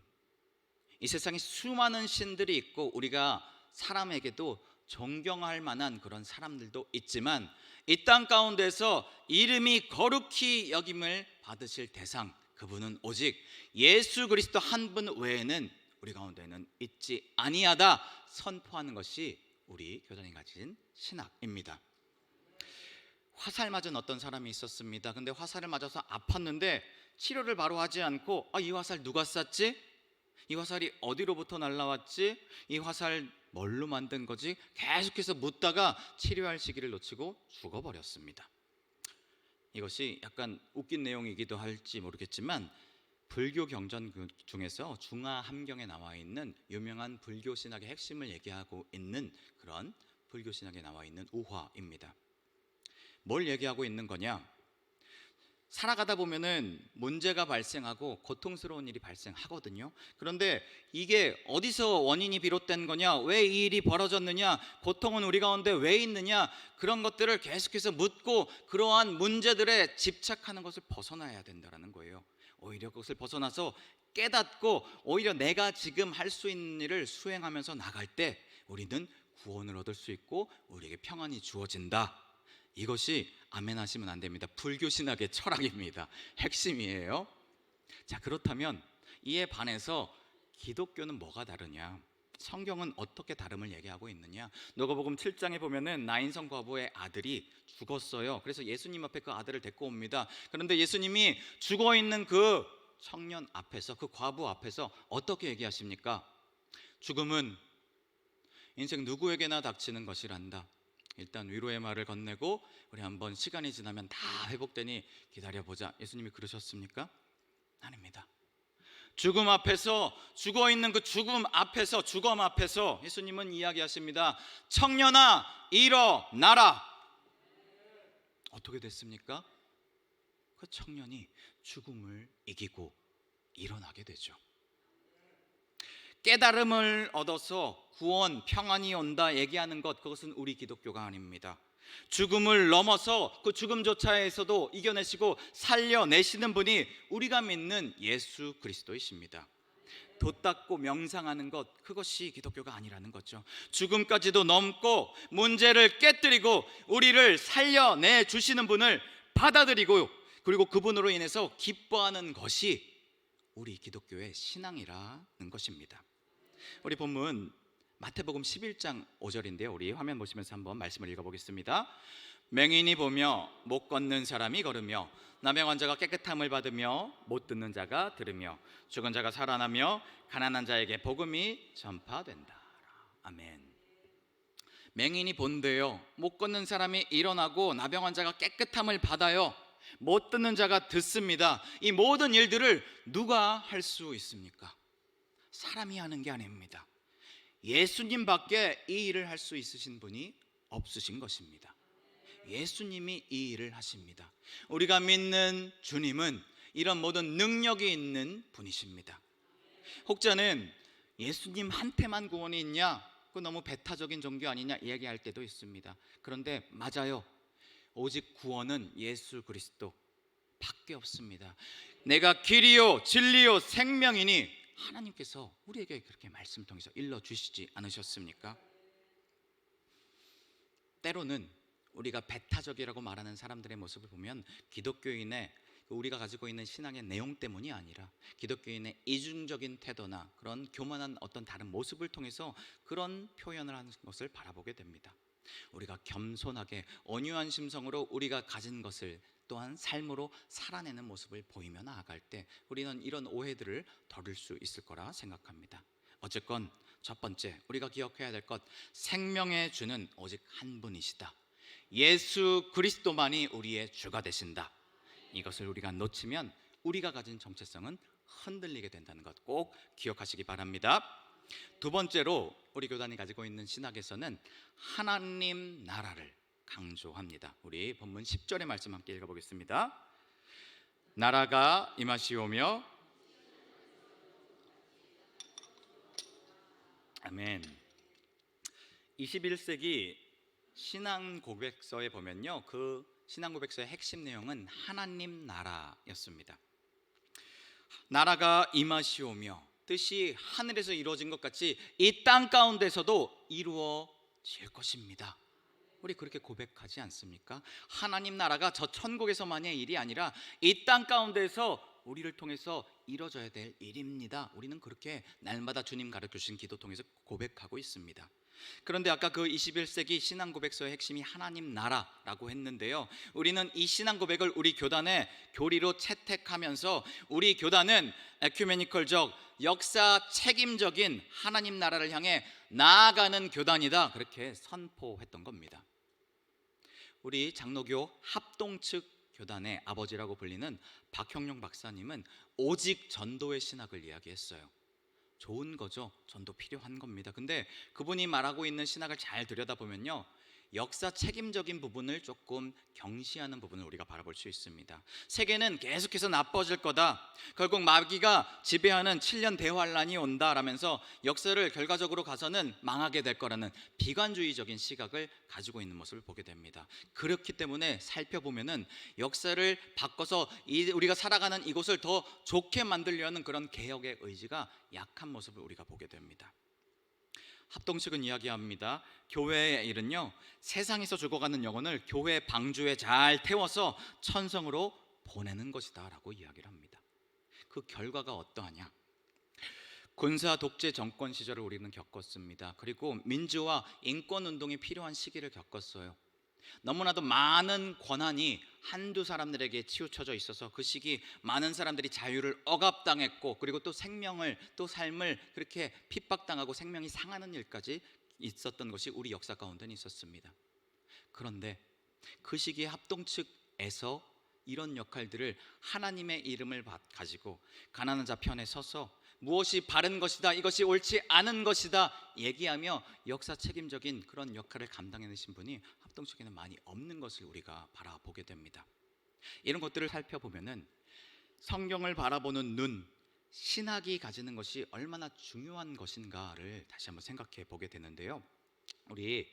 이 세상에 수많은 신들이 있고 우리가 사람에게도 존경할 만한 그런 사람들도 있지만 이 땅 가운데서 이름이 거룩히 여김을 받으실 대상, 그분은 오직 예수 그리스도 한 분 외에는 우리 가운데는 있지 아니하다 선포하는 것이 우리 교단이 가진 신학입니다. 화살 맞은 어떤 사람이 있었습니다. 근데 화살을 맞아서 아팠는데 치료를 바로 하지 않고 이 화살 누가 쐈지? 이 화살이 어디로부터 날라왔지? 이 화살 뭘로 만든 거지? 계속해서 묻다가 치료할 시기를 놓치고 죽어버렸습니다. 이것이 약간 웃긴 내용이기도 할지 모르겠지만 불교 경전 중에서 중화함경에 나와 있는 유명한 불교 신학의 핵심을 얘기하고 있는 그런 불교 신학에 나와 있는 우화입니다. 뭘 얘기하고 있는 거냐? 살아가다 보면은 문제가 발생하고 고통스러운 일이 발생하거든요. 그런데 이게 어디서 원인이 비롯된 거냐? 왜 이 일이 벌어졌느냐? 고통은 우리 가운데 왜 있느냐? 그런 것들을 계속해서 묻고 그러한 문제들에 집착하는 것을 벗어나야 된다는 거예요. 오히려 그것을 벗어나서 깨닫고 오히려 내가 지금 할 수 있는 일을 수행하면서 나갈 때 우리는 구원을 얻을 수 있고 우리에게 평안이 주어진다. 이것이 아멘 하시면 안 됩니다. 불교 신학의 철학입니다. 핵심이에요. 자, 그렇다면 이에 반해서 기독교는 뭐가 다르냐? 성경은 어떻게 다름을 얘기하고 있느냐? 누가복음 7장에 보면은 나인성 과부의 아들이 죽었어요. 그래서 예수님 앞에 그 아들을 데리고 옵니다. 그런데 예수님이 죽어 있는 그 청년 앞에서, 그 과부 앞에서 어떻게 얘기하십니까? 죽음은 인생 누구에게나 닥치는 것이란다. 일단 위로의 말을 건네고 우리 한번 시간이 지나면 다 회복되니 기다려보자. 예수님이 그러셨습니까? 아닙니다. 죽음 앞에서, 죽어있는 그 죽음 앞에서, 죽음 앞에서 예수님은 이야기하십니다. 청년아 일어나라. 어떻게 됐습니까? 그 청년이 죽음을 이기고 일어나게 되죠. 깨달음을 얻어서 구원, 평안이 온다 얘기하는 것, 그것은 우리 기독교가 아닙니다. 죽음을 넘어서 그 죽음조차에서도 이겨내시고 살려내시는 분이 우리가 믿는 예수 그리스도이십니다. 돛닦고 명상하는 것, 그것이 기독교가 아니라는 거죠. 죽음까지도 넘고 문제를 깨뜨리고 우리를 살려내 주시는 분을 받아들이고 그리고 그분으로 인해서 기뻐하는 것이 우리 기독교의 신앙이라는 것입니다. 우리 본문 마태복음 11장 5절인데요. 우리 화면 보시면서 한번 말씀을 읽어보겠습니다. 맹인이 보며 못 걷는 사람이 걸으며 나병 환자가 깨끗함을 받으며 못 듣는 자가 들으며 죽은 자가 살아나며 가난한 자에게 복음이 전파된다. 아멘. 맹인이 본대요. 못 걷는 사람이 일어나고 나병 환자가 깨끗함을 받아요. 못 듣는 자가 듣습니다. 이 모든 일들을 누가 할 수 있습니까? 사람이 하는 게 아닙니다. 예수님밖에 이 일을 할 수 있으신 분이 없으신 것입니다. 예수님이 이 일을 하십니다. 우리가 믿는 주님은 이런 모든 능력이 있는 분이십니다. 혹자는 예수님 한테만 구원이 있냐? 그거 너무 배타적인 종교 아니냐 이야기할 때도 있습니다. 그런데 맞아요. 오직 구원은 예수 그리스도 밖에 없습니다. 내가 길이요 진리요 생명이니 하나님께서 우리에게 그렇게 말씀 통해서 일러주시지 않으셨습니까? 때로는 우리가 배타적이라고 말하는 사람들의 모습을 보면 기독교인의 우리가 가지고 있는 신앙의 내용 때문이 아니라 기독교인의 이중적인 태도나 그런 교만한 어떤 다른 모습을 통해서 그런 표현을 하는 것을 바라보게 됩니다. 우리가 겸손하게 온유한 심성으로 우리가 가진 것을 또한 삶으로 살아내는 모습을 보이며 나아갈 때 우리는 이런 오해들을 덜을 수 있을 거라 생각합니다. 어쨌건 첫 번째 우리가 기억해야 될 것, 생명의 주는 오직 한 분이시다. 예수 그리스도만이 우리의 주가 되신다. 이것을 우리가 놓치면 우리가 가진 정체성은 흔들리게 된다는 것 꼭 기억하시기 바랍니다. 두 번째로 우리 교단이 가지고 있는 신학에서는 하나님 나라를 강조합니다. 우리 본문 10절의 말씀 함께 읽어보겠습니다. 나라가 임하시오며 아멘. 21세기 신앙 고백서에 보면요, 그 신앙 고백서의 핵심 내용은 하나님 나라였습니다. 나라가 임하시오며, 뜻이 하늘에서 이루어진 것 같이 이 땅 가운데서도 이루어질 것입니다. 우리 그렇게 고백하지 않습니까? 하나님 나라가 저 천국에서만의 일이 아니라 이 땅 가운데서 우리를 통해서 이루어져야 될 일입니다. 우리는 그렇게 날마다 주님 가르쳐주신 기도 통해서 고백하고 있습니다. 그런데 아까 그 21세기 신앙 고백서의 핵심이 하나님 나라라고 했는데요, 우리는 이 신앙 고백을 우리 교단의 교리로 채택하면서 우리 교단은 에큐메니컬적, 역사 책임적인 하나님 나라를 향해 나아가는 교단이다, 그렇게 선포했던 겁니다. 우리 장로교 합동 측 교단의 아버지라고 불리는 박형룡 박사님은 오직 전도의 신학을 이야기했어요. 좋은 거죠. 전도 필요한 겁니다. 근데 그분이 말하고 있는 신학을 잘 들여다보면요, 역사 책임적인 부분을 조금 경시하는 부분을 우리가 바라볼 수 있습니다. 세계는 계속해서 나빠질 거다, 결국 마귀가 지배하는 7년 대환란이 온다라면서 역사를 결과적으로 가서는 망하게 될 거라는 비관주의적인 시각을 가지고 있는 모습을 보게 됩니다. 그렇기 때문에 살펴보면은 역사를 바꿔서 우리가 살아가는 이곳을 더 좋게 만들려는 그런 개혁의 의지가 약한 모습을 우리가 보게 됩니다. 합동측은 이야기합니다. 교회의 일은요, 세상에서 죽어가는 영혼을 교회 방주에 잘 태워서 천성으로 보내는 것이다 라고 이야기를 합니다. 그 결과가 어떠하냐? 군사 독재 정권 시절을 우리는 겪었습니다. 그리고 민주화 인권 운동이 필요한 시기를 겪었어요. 너무나도 많은 권한이 한두 사람들에게 치우쳐져 있어서 그 시기 많은 사람들이 자유를 억압당했고, 그리고 또 생명을, 또 삶을 그렇게 핍박당하고 생명이 상하는 일까지 있었던 것이 우리 역사 가운데는 있었습니다. 그런데 그 시기에 합동 측에서 이런 역할들을 하나님의 이름을 가지고 가난한 자 편에 서서 무엇이 바른 것이다, 이것이 옳지 않은 것이다 얘기하며 역사 책임적인 그런 역할을 감당해내신 분이 합동측에는 많이 없는 것을 우리가 바라보게 됩니다. 이런 것들을 살펴보면은 성경을 바라보는 눈, 신학이 가지는 것이 얼마나 중요한 것인가를 다시 한번 생각해 보게 되는데요, 우리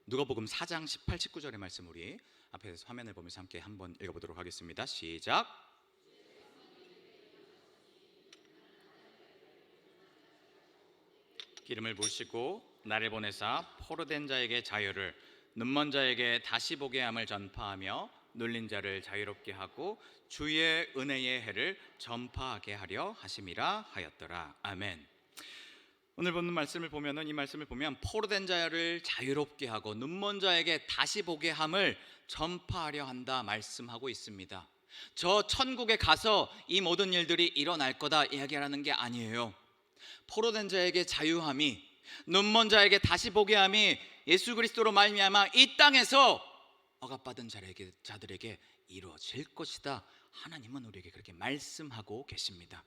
누가복음 4장 18, 19절의 말씀 우리 앞에서 화면을 보면서 함께 한번 읽어보도록 하겠습니다. 시작. 기름을 부으시고 나를 보내사 포로된 자에게 자유를, 눈먼 자에게 다시 보게 함을 전파하며 눌린 자를 자유롭게 하고 주의 은혜의 해를 전파하게 하려 하심이라 하였더라. 아멘. 오늘 보는 말씀을 보면은, 이 말씀을 보면 포로된 자를 자유롭게 하고 눈먼 자에게 다시 보게 함을 전파하려 한다 말씀하고 있습니다. 저 천국에 가서 이 모든 일들이 일어날 거다 이야기하는 게 아니에요. 포로된 자에게 자유함이, 눈먼 자에게 다시 보게 함이 예수 그리스도로 말미암아 이 땅에서 억압받은 자들에게 이루어질 것이다. 하나님은 우리에게 그렇게 말씀하고 계십니다.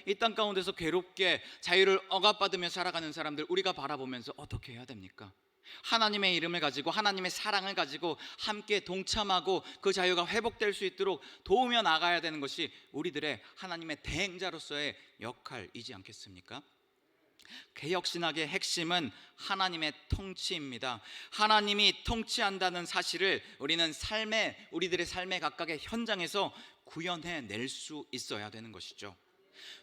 이 땅 가운데서 괴롭게 자유를 억압받으며 살아가는 사람들 우리가 바라보면서 어떻게 해야 됩니까? 하나님의 이름을 가지고 하나님의 사랑을 가지고 함께 동참하고 그 자유가 회복될 수 있도록 도우며 나가야 되는 것이 우리들의 하나님의 대행자로서의 역할이지 않겠습니까? 개혁신학의 핵심은 하나님의 통치입니다. 하나님이 통치한다는 사실을 우리는 우리들의 삶의 각각의 현장에서 구현해낼 수 있어야 되는 것이죠.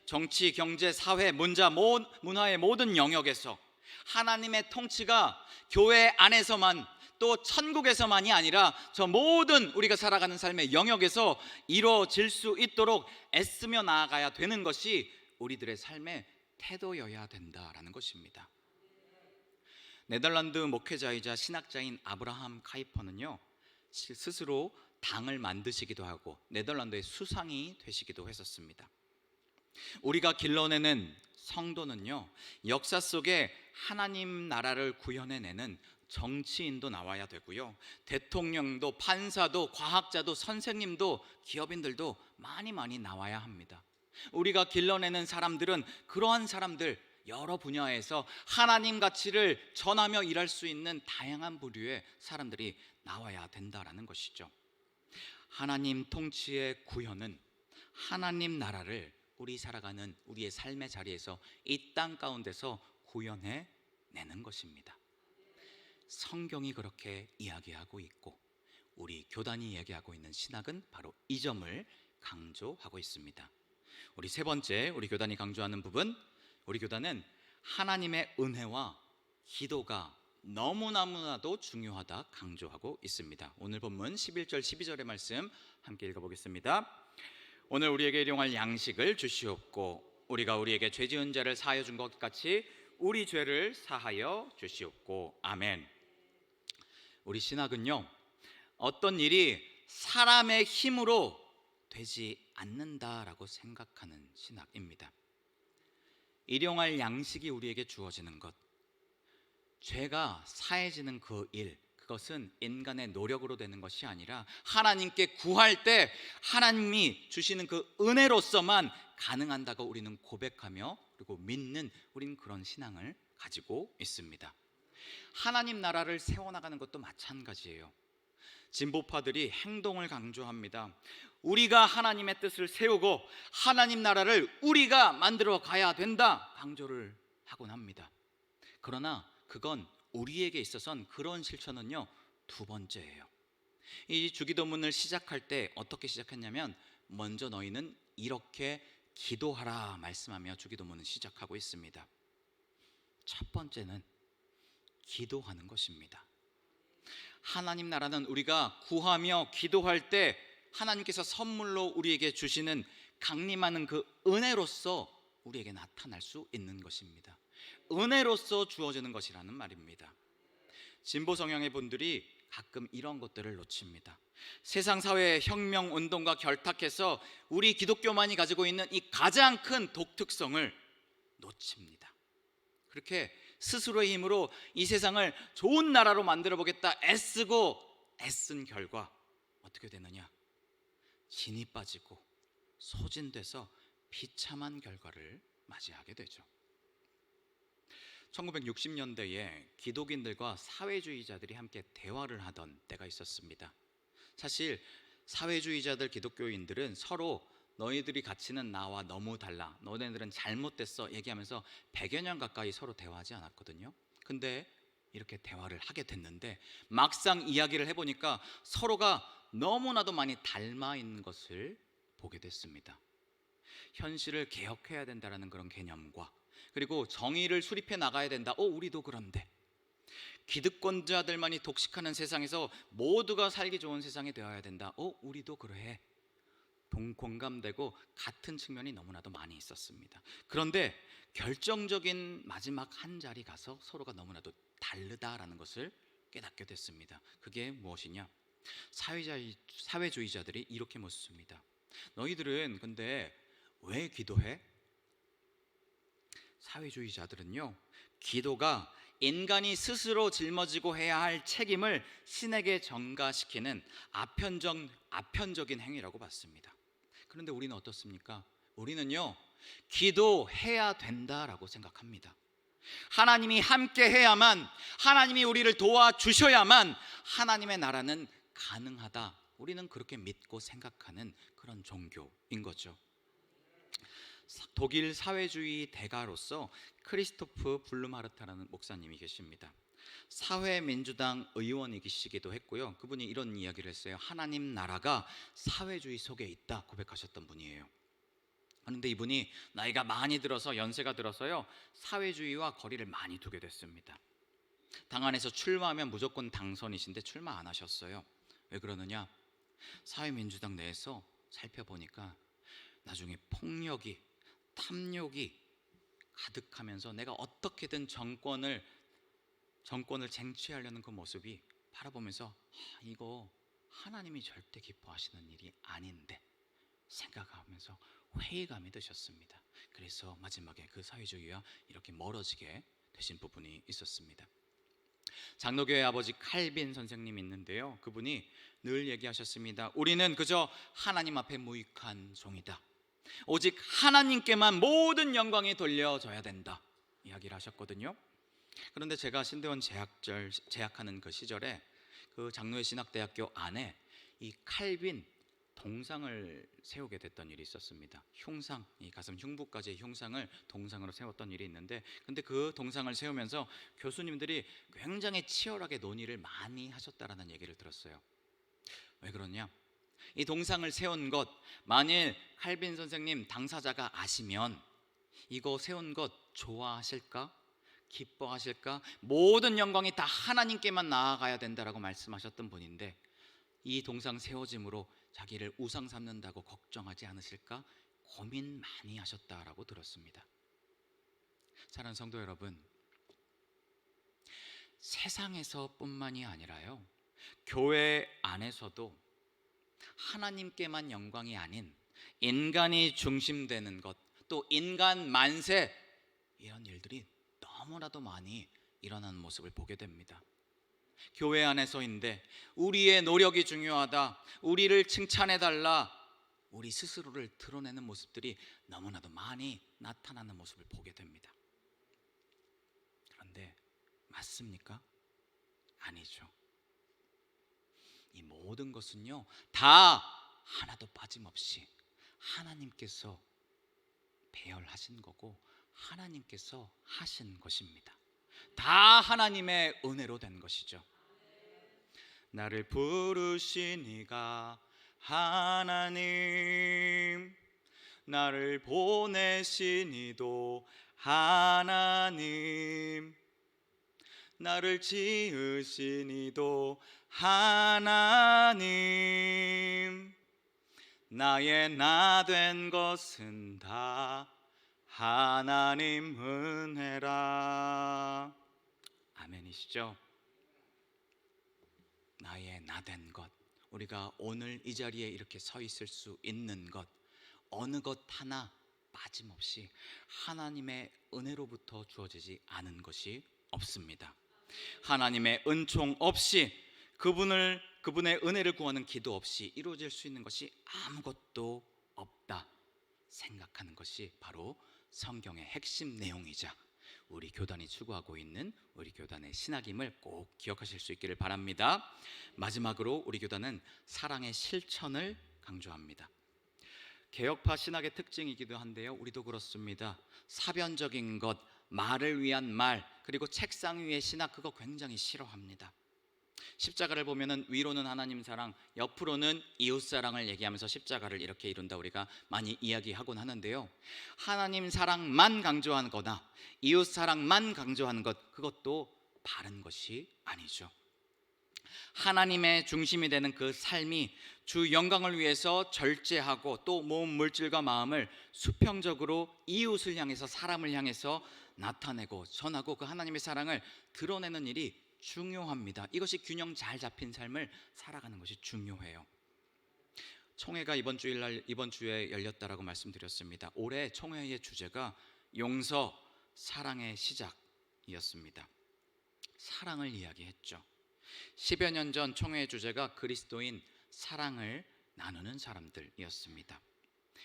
정치, 경제, 사회, 문화의 모든 영역에서 하나님의 통치가 교회 안에서만 또 천국에서만이 아니라 저 모든 우리가 살아가는 삶의 영역에서 이루어질 수 있도록 애쓰며 나아가야 되는 것이 우리들의 삶의 태도여야 된다라는 것입니다. 네덜란드 목회자이자 신학자인 아브라함 카이퍼는요, 스스로 당을 만드시기도 하고 네덜란드의 수상이 되시기도 했었습니다. 우리가 길러내는 성도는요, 역사 속에 하나님 나라를 구현해내는 정치인도 나와야 되고요, 대통령도 판사도 과학자도 선생님도 기업인들도 많이 나와야 합니다. 우리가 길러내는 사람들은 그러한 사람들, 여러 분야에서 하나님 가치를 전하며 일할 수 있는 다양한 부류의 사람들이 나와야 된다라는 것이죠. 하나님 통치의 구현은 하나님 나라를 우리 살아가는 우리의 삶의 자리에서 이 땅 가운데서 구현해 내는 것입니다. 성경이 그렇게 이야기하고 있고 우리 교단이 얘기하고 있는 신학은 바로 이 점을 강조하고 있습니다. 우리 세 번째, 우리 교단이 강조하는 부분, 우리 교단은 하나님의 은혜와 기도가 너무나도 중요하다 강조하고 있습니다. 오늘 본문 11절 12절의 말씀 함께 읽어보겠습니다. 오늘 우리에게 일용할 양식을 주시옵고 우리가 우리에게 죄 지은 자를 사하여 준 것 같이 우리 죄를 사하여 주시옵고. 아멘. 우리 신학은요, 어떤 일이 사람의 힘으로 되지 않는다라고 생각하는 신학입니다. 일용할 양식이 우리에게 주어지는 것, 죄가 사해지는 그 일, 그것은 인간의 노력으로 되는 것이 아니라 하나님께 구할 때 하나님이 주시는 그 은혜로서만 가능한다고 우리는 고백하며 그리고 믿는 우리는 그런 신앙을 가지고 있습니다. 하나님 나라를 세워나가는 것도 마찬가지예요. 진보파들이 행동을 강조합니다. 우리가 하나님의 뜻을 세우고 하나님 나라를 우리가 만들어 가야 된다 강조를 하곤 합니다. 그러나 그건 우리에게 있어서는 그런 실천은요, 두 번째예요. 이 주기도문을 시작할 때 어떻게 시작했냐면 먼저 너희는 이렇게 기도하라 말씀하며 주기도문을 시작하고 있습니다. 첫 번째는 기도하는 것입니다. 하나님 나라는 우리가 구하며 기도할 때 하나님께서 선물로 우리에게 주시는 강림하는 그 은혜로서 우리에게 나타날 수 있는 것입니다. 은혜로서 주어지는 것이라는 말입니다. 진보 성향의 분들이 가끔 이런 것들을 놓칩니다. 세상 사회의 혁명 운동과 결탁해서 우리 기독교만이 가지고 있는 이 가장 큰 독특성을 놓칩니다. 그렇게 스스로의 힘으로 이 세상을 좋은 나라로 만들어 보겠다 애쓴 결과 어떻게 되느냐? 진이 빠지고 소진돼서 비참한 결과를 맞이하게 되죠. 1960년대에 기독인들과 사회주의자들이 함께 대화를 하던 때가 있었습니다. 사실 사회주의자들 기독교인들은 서로 너희들이 가치는 나와 너무 달라, 너네들은 잘못됐어 얘기하면서 100여 년 가까이 서로 대화하지 않았거든요. 근데 이렇게 대화를 하게 됐는데 막상 이야기를 해보니까 서로가 너무나도 많이 닮아 있는 것을 보게 됐습니다. 현실을 개혁해야 된다는 그런 개념과 그리고 정의를 수립해 나가야 된다. 우리도 그런데 기득권자들만이 독식하는 세상에서 모두가 살기 좋은 세상이 되어야 된다. 우리도 그래. 공감되고 같은 측면이 너무나도 많이 있었습니다. 그런데 결정적인 마지막 한 자리 가서 서로가 너무나도 다르다라는 것을 깨닫게 됐습니다. 그게 무엇이냐? 사회주의자들이 이렇게 묻습니다. 너희들은 근데 왜 기도해? 사회주의자들은요, 기도가 인간이 스스로 짊어지고 해야 할 책임을 신에게 전가시키는 아편적인 행위라고 봤습니다. 그런데 우리는 어떻습니까? 우리는요, 기도해야 된다라고 생각합니다. 하나님이 함께 해야만, 하나님이 우리를 도와주셔야만 하나님의 나라는 가능하다. 우리는 그렇게 믿고 생각하는 그런 종교인 거죠. 독일 사회주의 대가로서 크리스토프 블룸하르타라는 목사님이 계십니다. 사회민주당 의원이시기도 했고요. 그분이 이런 이야기를 했어요. 하나님 나라가 사회주의 속에 있다 고백하셨던 분이에요. 그런데 이분이 나이가 많이 들어서, 연세가 들어서요, 사회주의와 거리를 많이 두게 됐습니다. 당 안에서 출마하면 무조건 당선이신데 출마 안 하셨어요. 왜 그러느냐? 사회민주당 내에서 살펴보니까 나중에 폭력이, 탐욕이 가득하면서 내가 어떻게든 정권을 쟁취하려는 그 모습이 바라보면서 이거 하나님이 절대 기뻐하시는 일이 아닌데 생각하면서 회의감이 드셨습니다. 그래서 마지막에 그 사회주의와 이렇게 멀어지게 되신 부분이 있었습니다. 장로교회 아버지 칼빈 선생님이 있는데요, 그분이 늘 얘기하셨습니다. 우리는 그저 하나님 앞에 무익한 종이다. 오직 하나님께만 모든 영광이 돌려져야 된다 이야기를 하셨거든요. 그런데 제가 신대원 재학하는 그 시절에 그 장로회 신학대학교 안에 이 칼빈 동상을 세우게 됐던 일이 있었습니다. 흉상, 이 가슴 흉부까지의 흉상을 동상으로 세웠던 일이 있는데, 근데 그 동상을 세우면서 교수님들이 굉장히 치열하게 논의를 많이 하셨다라는 얘기를 들었어요. 왜 그러냐? 이 동상을 세운 것, 만일 칼빈 선생님 당사자가 아시면 이거 세운 것 좋아하실까? 기뻐하실까? 모든 영광이 다 하나님께만 나아가야 된다라고 말씀하셨던 분인데, 이 동상 세워짐으로 자기를 우상 삼는다고 걱정하지 않으실까? 고민 많이 하셨다라고 들었습니다. 사랑하는 성도 여러분, 세상에서뿐만이 아니라요, 교회 안에서도 하나님께만 영광이 아닌 인간이 중심되는 것, 또 인간 만세, 이런 일들이 너무나도 많이 일어나는 모습을 보게 됩니다. 교회 안에서인데 우리의 노력이 중요하다, 우리를 칭찬해달라, 우리 스스로를 드러내는 모습들이 너무나도 많이 나타나는 모습을 보게 됩니다. 그런데 맞습니까? 아니죠. 이 모든 것은요, 다 하나도 빠짐없이 하나님께서 배열하신 거고 하나님께서 하신 것입니다. 다 하나님의 은혜로 된 것이죠. 나를 부르신 이가 하나님, 나를 보내신 이도 하나님, 나를 지으신 이도 하나님, 나의 나 된 것은 다 하나님 은혜라. 아멘이시죠? 나의 나 된 것, 우리가 오늘 이 자리에 이렇게 서 있을 수 있는 것, 어느 것 하나 빠짐없이 하나님의 은혜로부터 주어지지 않은 것이 없습니다. 하나님의 은총 없이, 그분의 은혜를 구하는 기도 없이 이루어질 수 있는 것이 아무것도 없다 생각하는 것이 바로 성경의 핵심 내용이자 우리 교단이 추구하고 있는 우리 교단의 신학임을 꼭 기억하실 수 있기를 바랍니다. 마지막으로 우리 교단은 사랑의 실천을 강조합니다. 개혁파 신학의 특징이기도 한데요, 우리도 그렇습니다. 사변적인 것, 말을 위한 말, 그리고 책상 위의 신학, 그거 굉장히 싫어합니다. 십자가를 보면은 위로는 하나님 사랑, 옆으로는 이웃 사랑을 얘기하면서 십자가를 이렇게 이룬다 우리가 많이 이야기하곤 하는데요, 하나님 사랑만 강조하는 거나 이웃 사랑만 강조하는 것, 그것도 바른 것이 아니죠. 하나님의 중심이 되는 그 삶이 주 영광을 위해서 절제하고 또 몸, 물질과 마음을 수평적으로 이웃을 향해서, 사람을 향해서 나타내고 전하고 그 하나님의 사랑을 드러내는 일이 중요합니다. 이것이 균형 잘 잡힌 삶을 살아가는 것이 중요해요. 총회가 이번 주에 열렸다라고 말씀드렸습니다. 올해 총회의 주제가 용서, 사랑의 시작이었습니다. 사랑을 이야기했죠. 10여 년 전 총회의 주제가 그리스도인 사랑을 나누는 사람들이었습니다.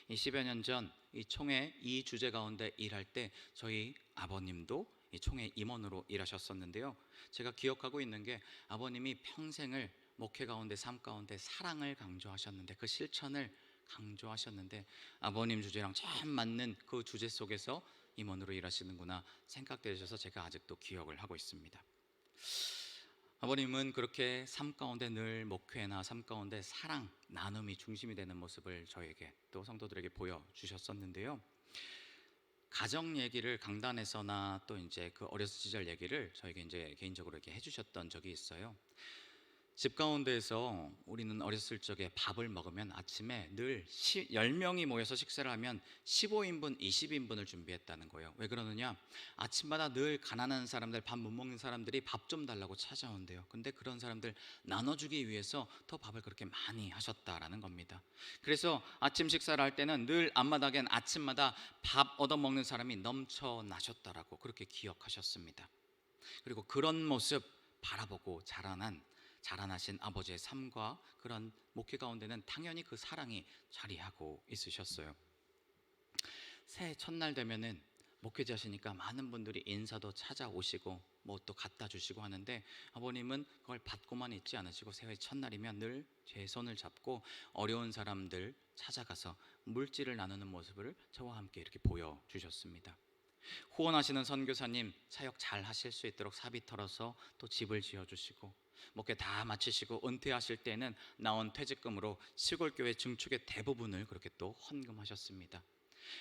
이 10여 년 전 이 총회 이 주제 가운데 일할 때 저희 아버님도 이 총회 임원으로 일하셨었는데요. 제가 기억하고 있는 게 아버님이 평생을 목회 가운데 삶 가운데 사랑을 강조하셨는데 그 실천을 강조하셨는데 아버님 주제랑 참 맞는 그 주제 속에서 임원으로 일하시는구나 생각되셔서 제가 아직도 기억을 하고 있습니다. 아버님은 그렇게 삶 가운데 늘 목회나 삶 가운데 사랑, 나눔이 중심이 되는 모습을 저에게 또 성도들에게 보여주셨었는데요. 가정 얘기를 강단에서나 또 이제 그 어렸을 시절 얘기를 저에게 이제 개인적으로 이렇게 해주셨던 적이 있어요. 집 가운데에서 우리는 어렸을 적에 밥을 먹으면 아침에 늘 10명이 모여서 식사를 하면 15인분, 20인분을 준비했다는 거예요. 왜 그러느냐? 아침마다 늘 가난한 사람들, 밥 못 먹는 사람들이 밥 좀 달라고 찾아온대요. 근데 그런 사람들 나눠주기 위해서 더 밥을 그렇게 많이 하셨다라는 겁니다. 그래서 아침 식사를 할 때는 늘 앞마당엔 아침마다 밥 얻어먹는 사람이 넘쳐나셨다라고 그렇게 기억하셨습니다. 그리고 그런 모습 바라보고 자라나신 아버지의 삶과 그런 목회 가운데는 당연히 그 사랑이 자리하고 있으셨어요. 새해 첫날 되면은 목회자시니까 많은 분들이 인사도 찾아오시고 뭐 또 갖다 주시고 하는데 아버님은 그걸 받고만 있지 않으시고 새해 첫날이면 늘 제 손을 잡고 어려운 사람들 찾아가서 물질을 나누는 모습을 저와 함께 이렇게 보여주셨습니다. 후원하시는 선교사님 사역 잘 하실 수 있도록 사비 털어서 또 집을 지어주시고 목회 다 마치시고 은퇴하실 때는 나온 퇴직금으로 시골교회 증축의 대부분을 그렇게 또 헌금하셨습니다.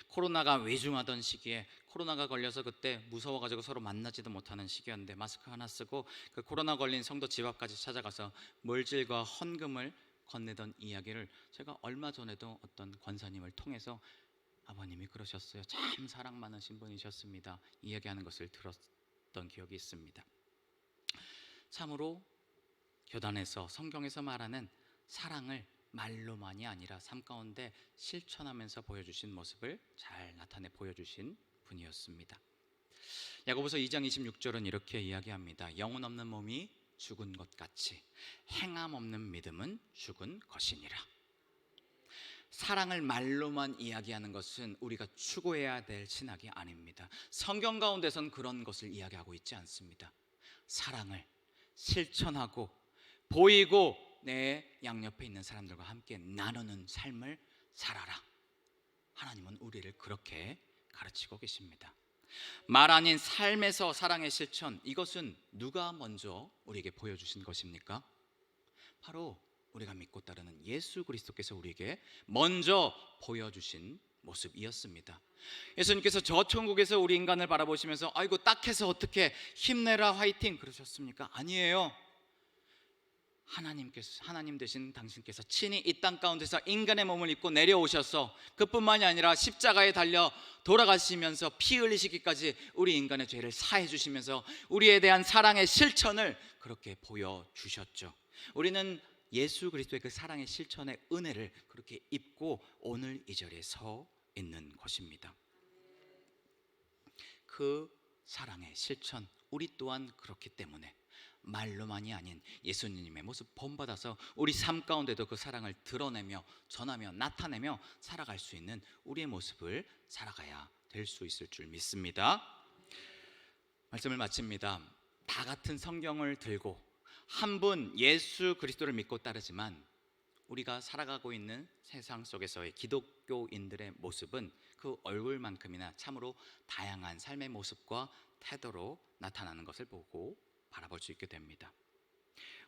코로나가 위중하던 시기에 코로나가 걸려서 그때 무서워가지고 서로 만나지도 못하는 시기였는데 마스크 하나 쓰고 그 코로나 걸린 성도 집 앞까지 찾아가서 물질과 헌금을 건네던 이야기를 제가 얼마 전에도 어떤 권사님을 통해서 아버님이 그러셨어요. 참 사랑 많으신 분이셨습니다. 이야기하는 것을 들었던 기억이 있습니다. 참으로 교단에서 성경에서 말하는 사랑을 말로만이 아니라 삶 가운데 실천하면서 보여주신 모습을 잘 나타내 보여주신 분이었습니다. 야고보서 2장 26절은 이렇게 이야기합니다. 영혼 없는 몸이 죽은 것 같이 행함 없는 믿음은 죽은 것이니라. 사랑을 말로만 이야기하는 것은 우리가 추구해야 될 신학이 아닙니다. 성경 가운데선 그런 것을 이야기하고 있지 않습니다. 사랑을 실천하고 보이고 내 양옆에 있는 사람들과 함께 나누는 삶을 살아라. 하나님은 우리를 그렇게 가르치고 계십니다. 말 아닌 삶에서 사랑의 실천, 이것은 누가 먼저 우리에게 보여주신 것입니까? 바로 우리가 믿고 따르는 예수 그리스도께서 우리에게 먼저 보여주신 모습이었습니다. 예수님께서 저 천국에서 우리 인간을 바라보시면서 아이고 딱해서 어떻게 힘내라 화이팅 그러셨습니까? 아니에요. 하나님 되신 당신께서 친히 이 땅 가운데서 인간의 몸을 입고 내려오셔서 그뿐만이 아니라 십자가에 달려 돌아가시면서 피 흘리시기까지 우리 인간의 죄를 사해 주시면서 우리에 대한 사랑의 실천을 그렇게 보여주셨죠. 우리는 예수 그리스도의 그 사랑의 실천의 은혜를 그렇게 입고 오늘 이 자리에 서 있는 것입니다. 그 사랑의 실천, 우리 또한 그렇기 때문에 말로만이 아닌 예수님의 모습 본받아서 우리 삶 가운데도 그 사랑을 드러내며 전하며 나타내며 살아갈 수 있는 우리의 모습을 살아가야 될 수 있을 줄 믿습니다. 말씀을 마칩니다. 다 같은 성경을 들고 한 분 예수 그리스도를 믿고 따르지만 우리가 살아가고 있는 세상 속에서의 기독교인들의 모습은 그 얼굴만큼이나 참으로 다양한 삶의 모습과 태도로 나타나는 것을 보고 바라볼 수 있게 됩니다.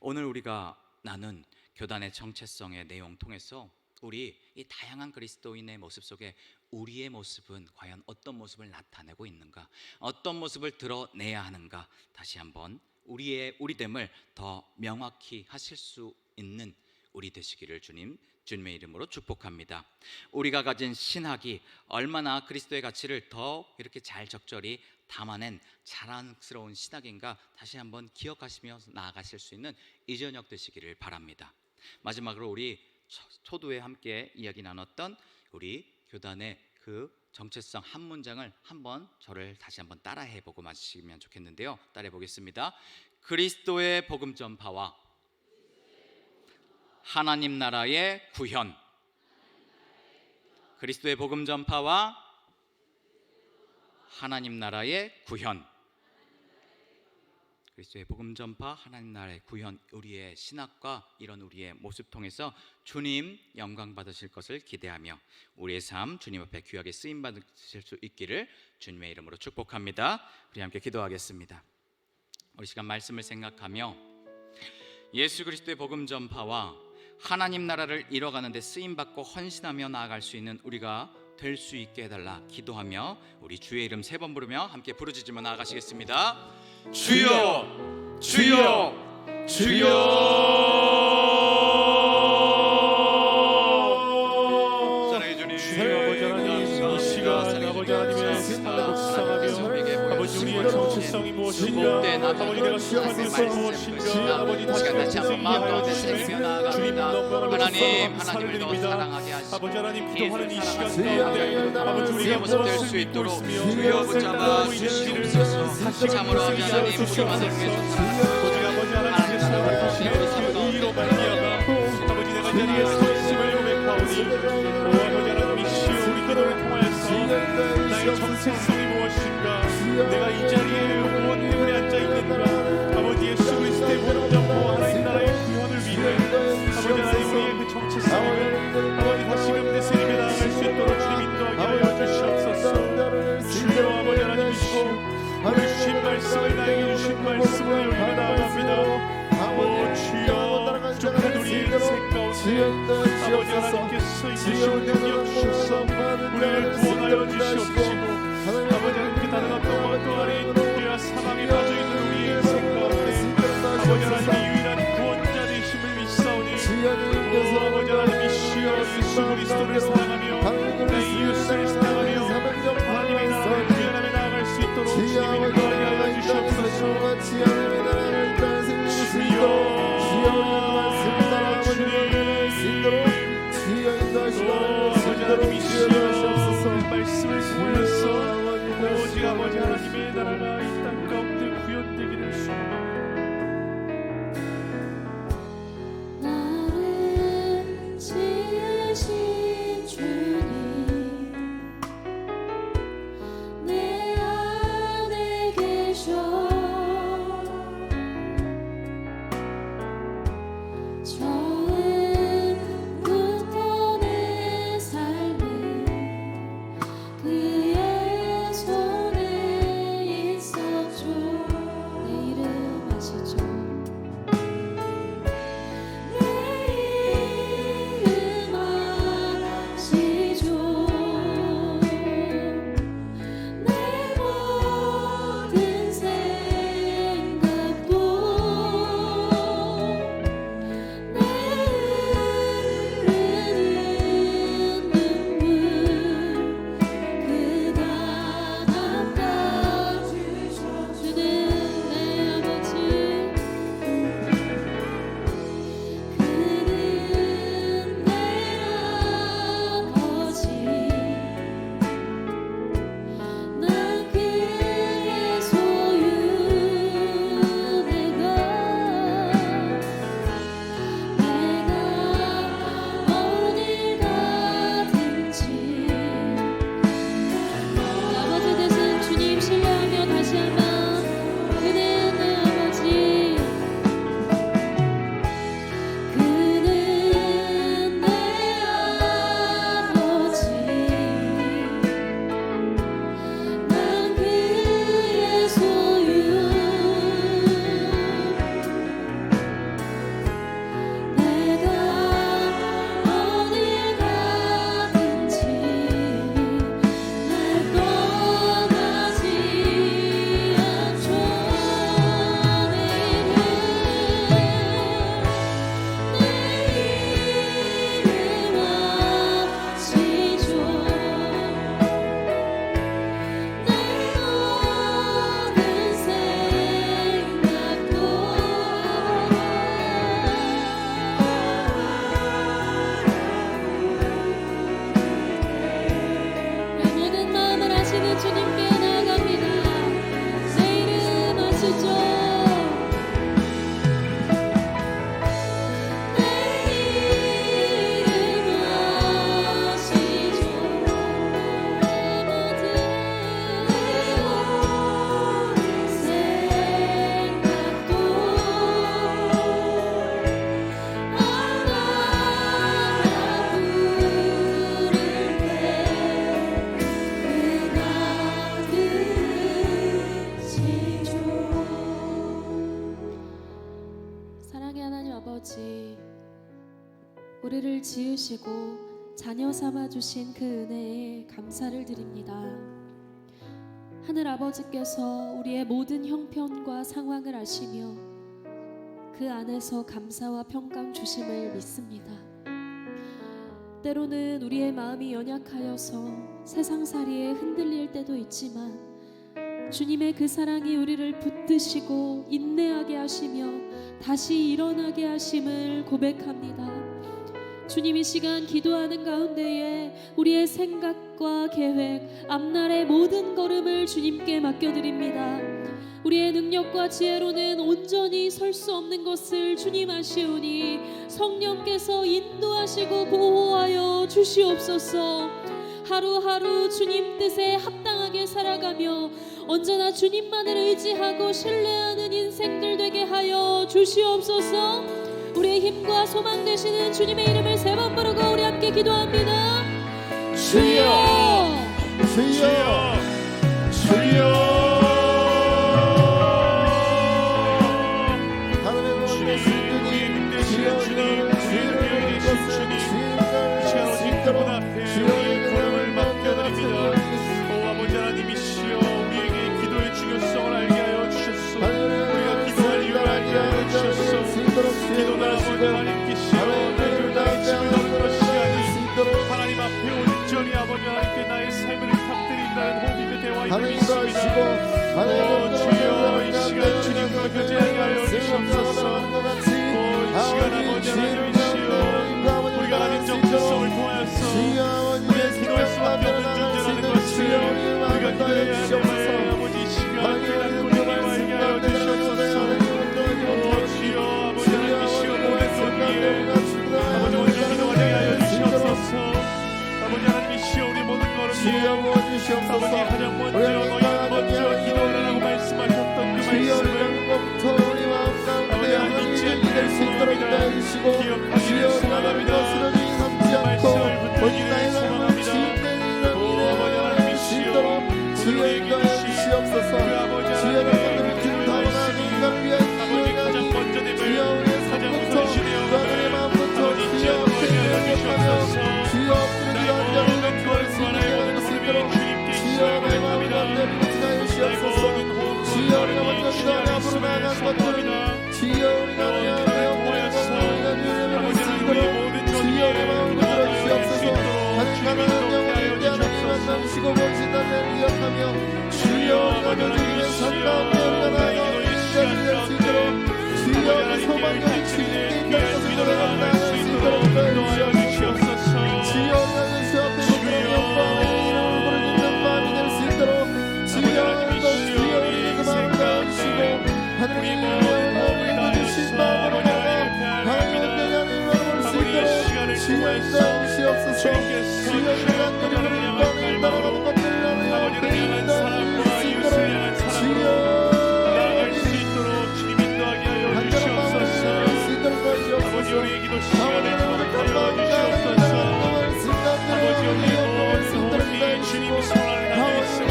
오늘 우리가 나눈 교단의 정체성의 내용 통해서 우리 이 다양한 그리스도인의 모습 속에 우리의 모습은 과연 어떤 모습을 나타내고 있는가, 어떤 모습을 드러내야 하는가, 다시 한번 우리됨을 더 명확히 하실 수 있는 우리 되시기를 주님의 이름으로 축복합니다. 우리가 가진 신학이 얼마나 그리스도의 가치를 더 이렇게 잘 적절히 담아낸 자랑스러운 신학인가 다시 한번 기억하시며 나아가실 수 있는 이 저녁 되시기를 바랍니다. 마지막으로 우리 초두에 함께 이야기 나눴던 우리 교단의 그 정체성 한 문장을 한번 저를 다시 한번 따라해보고 마치시면 좋겠는데요. 따라해보겠습니다. 그리스도의 복음 전파와 하나님 나라의 구현. 그리스도의 복음 전파와 하나님 나라의 구현. 그리스도의 복음 전파, 하나님 나라의 구현, 우리의 신학과 이런 우리의 모습 통해서 주님 영광 받으실 것을 기대하며 우리의 삶 주님 앞에 귀하게 쓰임 받으실 수 있기를 주님의 이름으로 축복합니다. 우리 함께 기도하겠습니다. 우리 시간 말씀을 생각하며 예수 그리스도의 복음 전파와 하나님 나라를 이뤄가는 데 쓰임 받고 헌신하며 나아갈 수 있는 우리가 될 수 있게 해달라 기도하며 우리 주의 이름 3번 부르며 함께 부르짖으며 나아가시겠습니다. 주여 주여 주여. 사랑해 주님, 주여 아버지 하나님, 이 시간 아버지 하나님의 사랑을 묵상하며 아버지 우리의 정체성이 무엇인가, 아버지 내가 수행할 것은 무엇인가, 아버지 다시 한번 마음 가운데 새기며 나아갑니다. 하나님을 더 사랑하게 하시고 아버지 하나님 기도하는 이 시간 가운데 아버지 우리가 모습 될 수 있도록 주여 붙잡아 주시옵소서. 참으로 아버지 하나님 우리만을 위해서 오직 아버지 하나님의 사랑을 주시는 그 의로 말미암아 아버지 내가 자리에 서 있음을 고백하오니 오 아버지 하나님 이시여 우리 기도를 통하여서 나의 정체성이 무엇인가, 내가 이 자리에 무엇 때문에 앉아있는가, 아버지 예수 그리스도의 복음 전파와 하나님 나라의 구원을 위해 아버지 하나님 우리의 그 정체성을 아버지 다시금 되새기며 나아갈 수 있도록 주님 인도하게 하여 주시옵소서. 주여 아버지 하나님이시여 우리 주신 말씀을 나에게 주신 말씀을 여기가 나아갑니다. 오 주여 부족한 우리의 인생 가운데 아버지 하나님께서 이끄시고 능력 주셔서 우리를 구원하여 주시옵시고 아버지 하나님 그 다른 어떤 것도 아닌 죄와 사망에 빠져있는 우리의 인생 가운데 아버지 하나님의 유일한 구원자 되심을 믿사오니 오 아버지 하나님이시여 예수 그리스도를 사랑하며 내 이웃을 사랑하며 하나님의 나라를 구현하며 나아갈 수 있도록 주님이 인도하게 하여 주시옵소서. 말씀을 보여서 오직 아버지 하나님의 나라가 이 땅 가운데 구현 아버지, 우리를 지으시고 자녀 삼아 주신 그 은혜에 감사를 드립니다. 하늘 아버지께서 우리의 모든 형편과 상황을 아시며 그 안에서 감사와 평강 주심을 믿습니다. 때로는 우리의 마음이 연약하여서 세상살이에 흔들릴 때도 있지만 주님의 그 사랑이 우리를 붙드시고 인내하게 하시며 다시 일어나게 하심을 고백합니다. 주님, 이 시간 기도하는 가운데에 우리의 생각과 계획, 앞날의 모든 걸음을 주님께 맡겨드립니다. 우리의 능력과 지혜로는 온전히 설 수 없는 것을 주님 아시오니 성령께서 인도하시고 보호하여 주시옵소서. 하루하루 주님 뜻에 합당하게 살아가며 언제나 주님만을 의지하고 신뢰하는 인생들 되게 하여 주시옵소서. 우리의 힘과 소망 되시는 주님의 이름을 세 번 부르고 우리 함께 기도합니다. 주여, 주여, 주여. 기도나 아버지 하나님께시여 나의 나의 짐을 하나님 앞에 온전히 아버지 하나님께 나의 삶을 탑드린다는 호흡의 대화임을 믿습니다. 주여 이 시간 주님과 교제하게 하여 주시옵소서. 이 시간 아버지 하나님이시여 우리가 하나님 정체성을 통하여서 우리의 기도할 수밖에 없는 존재라는 것을 우리가 기도해야 할 아버지 이 시간 깨닫고灵하여 주시옵소서. 주여 아버지 하나님이시여 모든 것 위에 아버지 온전히 기도하게 하여 주시옵소서. 아버지 하나님이시여 우리 모든 걸음 위에 아버지 가장 먼저 너희 먼저 기도하라고 말씀하셨던 그 말씀을 아버지 하나님 잊지 않게 될 소망합니다. 기억하기를 소망합니다. 그 말씀을 붙들기를 소망합니다. 오 아버지 하나님이시여 우리에게 주신 그 아버지 하나님의 아버지 가장 먼저 됨을 가장 우선시며 아버지 잊지 않게 하여 주시옵소서. 나의 모든 걸음과 나의 모든 걸음이 주님께 있어야 합니다. 나의 모든 호흡과 걸음이 주님께 있음을 선포합니다. 너를 통하여서 아버지 우리의 모든 존재에 구원하여 줄 수 있도록 주님이 돕게 하여 주시옵소서. 주여 아버지 하나님이시여 나의 기도의 시간 가운데 주여 소망의 주님의 귀한 믿음을 나아갈 수 있도록 인도하여 주시옵소서. 주여 하나님이시여 우리 인생 가운데 우리 모든 몸을 다하여서 아버지 하나님을 대하합니다. 아버지의 시간을 통하여서 주님께서 주여 나를 향한 갈망으로 아버지를 향한 사랑과 이웃을 향한 사랑으로 나아갈 수 있도록 주님 인도하게 하여 주시옵소서. 아버지 우리의 기도 시간을 허락하여 주시옵소서. 아버지 우리의 모든 호흡이 주님 손안에 담겨있음을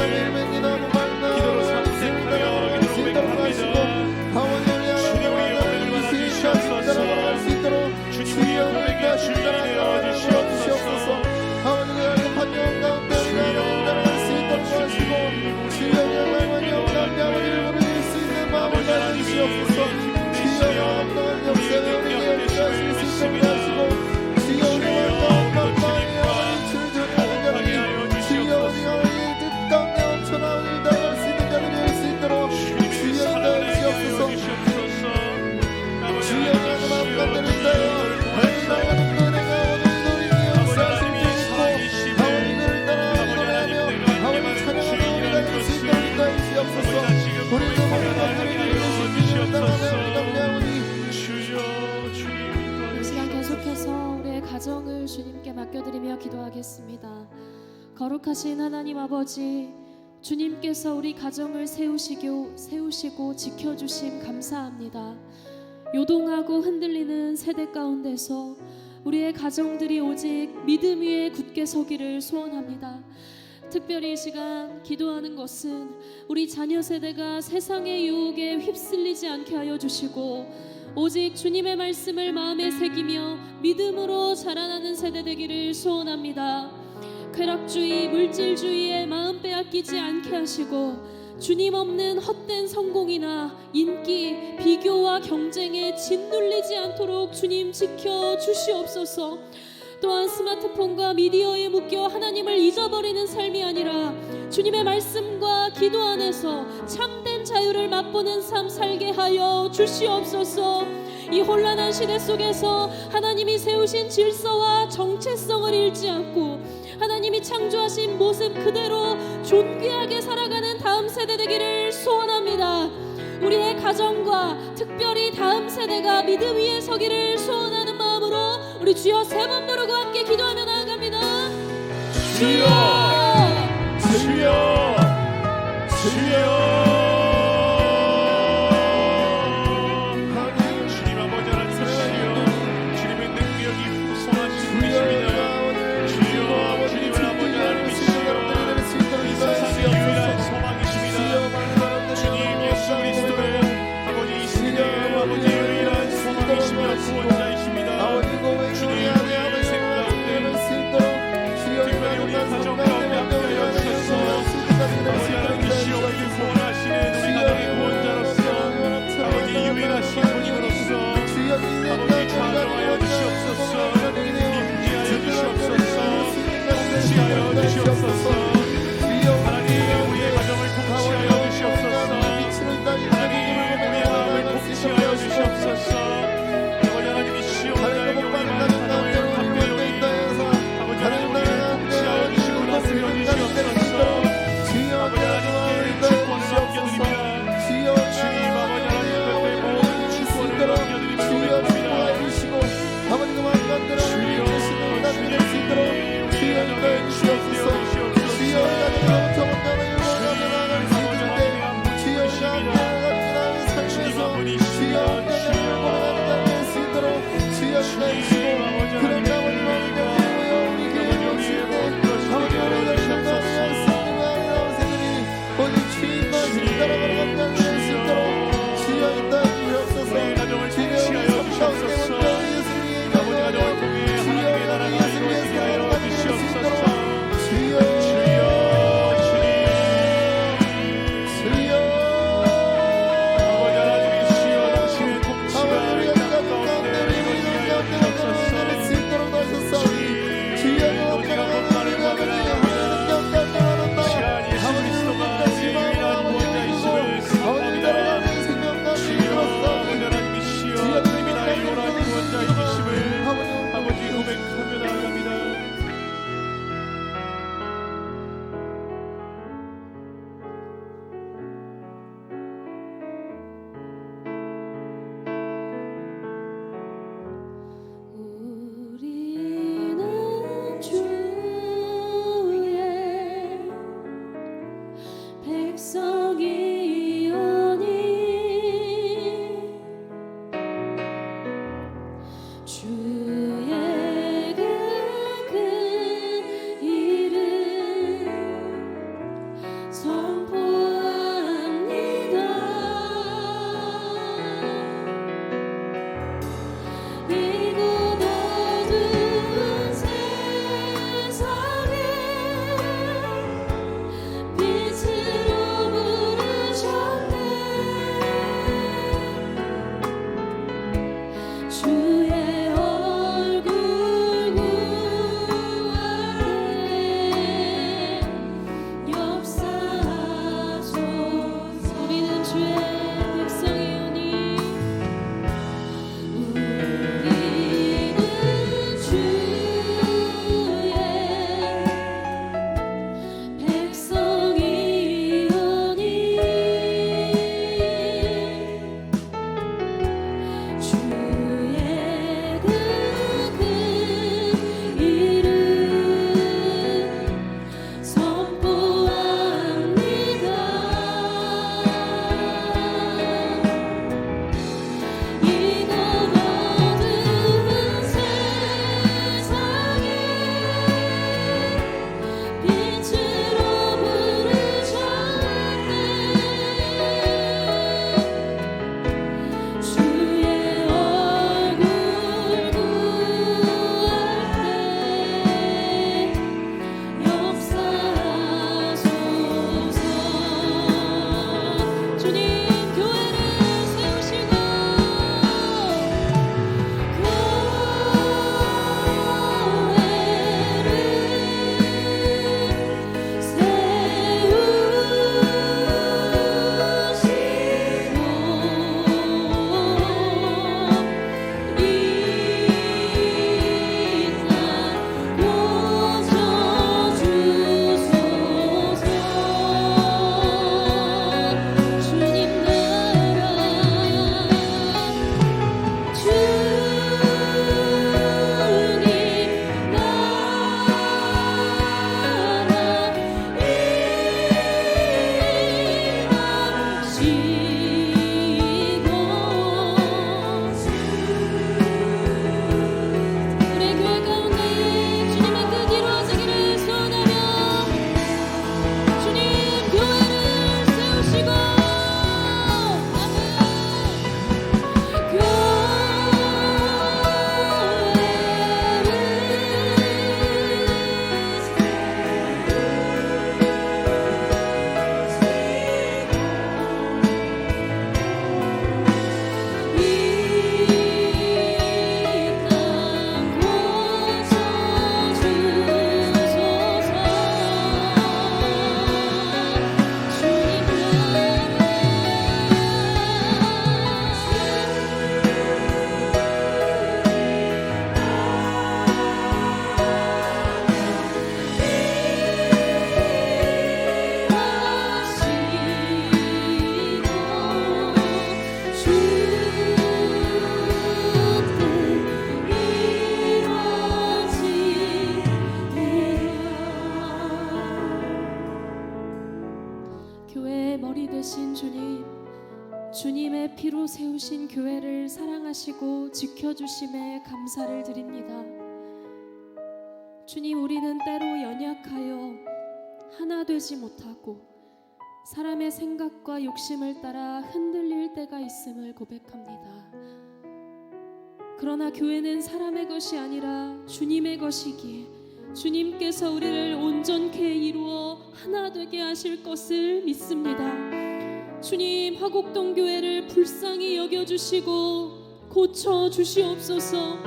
기도로 선택하여 기도로 고백합니다. 주님 우리의 고백을 받아주시옵소서. 주님 우리의 고백의 주인이 되어주시옵소서. 아버지 하나님이 힘내시며 우리의 능력 되심을 믿습니다. 주여 우리도 주님과 호흡하게 하여 주시옵소서. 주님의 사랑을 알게 하여 주시옵소서. 아버지 하나님이시여 주님을 통하여서 아버지 하나님이 살아계시며 아버지 하나님 내가 함께하는 주인이라는 것을 아버지 다시금 고백하게 하여 주시옵소서. 주여 주님 이 시간 계속해서 우리의 가정을 주님께 맡겨드리며 기도하겠습니다. 거룩하신 하나님 아버지, 주님께서 우리 가정을 세우시고 지켜주심 감사합니다. 요동하고 흔들리는 세대 가운데서 우리의 가정들이 오직 믿음 위에 굳게 서기를 소원합니다. 특별히 이 시간 기도하는 것은 우리 자녀 세대가 세상의 유혹에 휩쓸리지 않게 하여 주시고 오직 주님의 말씀을 마음에 새기며 믿음으로 자라나는 세대 되기를 소원합니다. 쾌락주의, 물질주의에 마음 빼앗기지 않게 하시고 주님 없는 헛된 성공이나 인기, 비교와 경쟁에 짓눌리지 않도록 주님 지켜 주시옵소서. 또한 스마트폰과 미디어에 묶여 하나님을 잊어버리는 삶이 아니라 주님의 말씀과 기도 안에서 참된 자유를 맛보는 삶 살게 하여 주시옵소서. 이 혼란한 시대 속에서 하나님이 세우신 질서와 정체성을 잃지 않고 하나님이 창조하신 모습 그대로 존귀하게 살아가는 다음 세대 되기를 소원합니다. 우리의 가정과 특별히 다음 세대가 믿음 위에 서기를 소원하는 마음으로 우리 주여 세 번 부르고 함께 기도하며 나아갑니다. 주여, 주여, 주여. 주님 아버지 하나님이시여, 주님의 능력이 풍성하신 분이십니다. 주여, 주님의 아버지 하나님이시여, 이 세상의 유일한 소망이십니다. 주님 예수 그리스도의 아버지 이 세계의 아버지 유일한 소망이시며 구원자이십니다. 주님 우리의 인생 가운데 특별히 우리 가정 가운데 함께하여 주셔서 아버지 하나님이시여 우리를 피로 세우신 교회를 사랑하시고 지켜주심에 감사를 드립니다. 주님, 우리는 때로 연약하여 하나 되지 못하고 사람의 생각과 욕심을 따라 흔들릴 때가 있음을 고백합니다. 그러나 교회는 사람의 것이 아니라 주님의 것이기에 주님께서 우리를 온전케 이루어 하나 되게 하실 것을 믿습니다. 주님, 화곡동 교회를 불쌍히 여겨주시고 고쳐주시옵소서.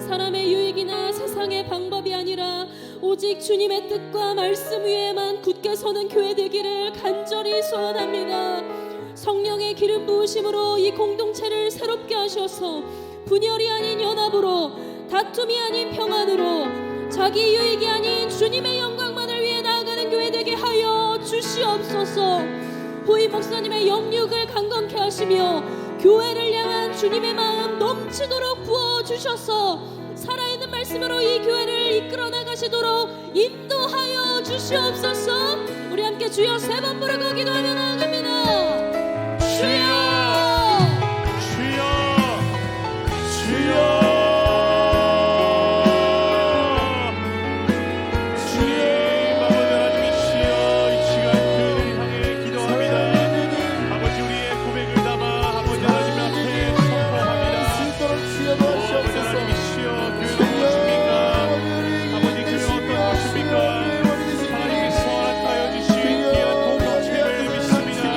사람의 유익이나 세상의 방법이 아니라 오직 주님의 뜻과 말씀 위에만 굳게 서는 교회 되기를 간절히 소원합니다. 성령의 기름 부으심으로 이 공동체를 새롭게 하셔서 분열이 아닌 연합으로, 다툼이 아닌 평안으로, 자기 유익이 아닌 주님의 영광만을 위해 나아가는 교회 되게 하여 주시옵소서. 부임 목사님의 영육을 강건케 하시며 교회를 향한 주님의 마음 넘치도록 부어주셔서 살아있는 말씀으로 이 교회를 이끌어 나가시도록 인도하여 주시옵소서. 우리 함께 주여 세 번 부르고 기도하며 나아갑니다. 주여, 하나님의 선한 하여 주신 귀한 공동체를 믿습니다.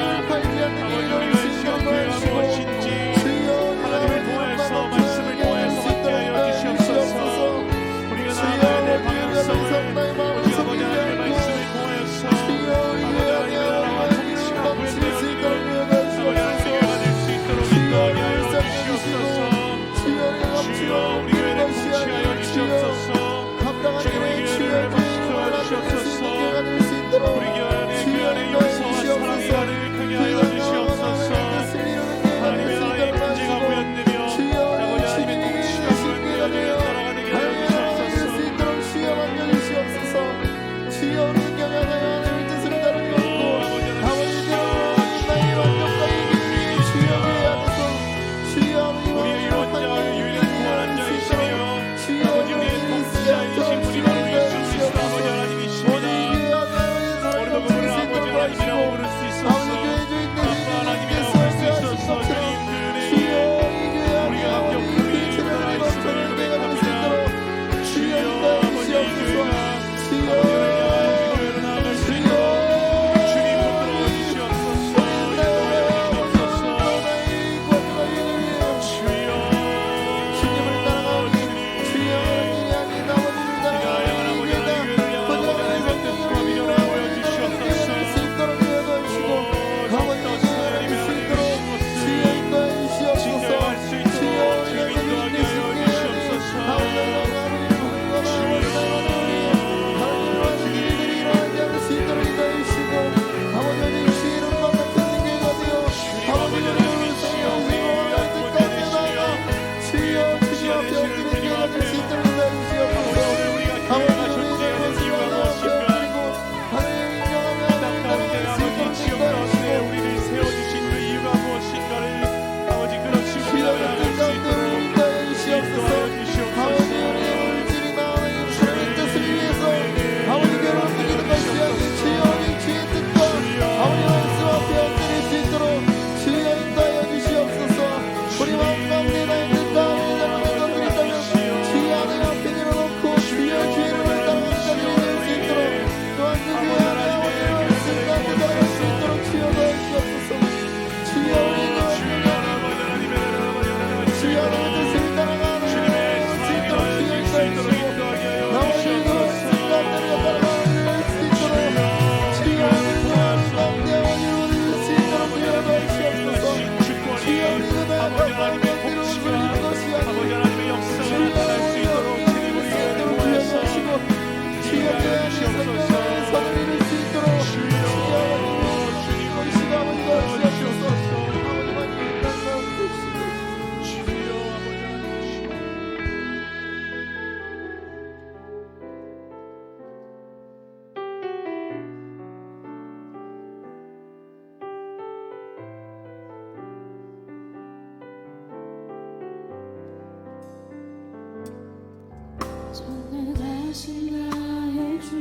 전능하신 나의 주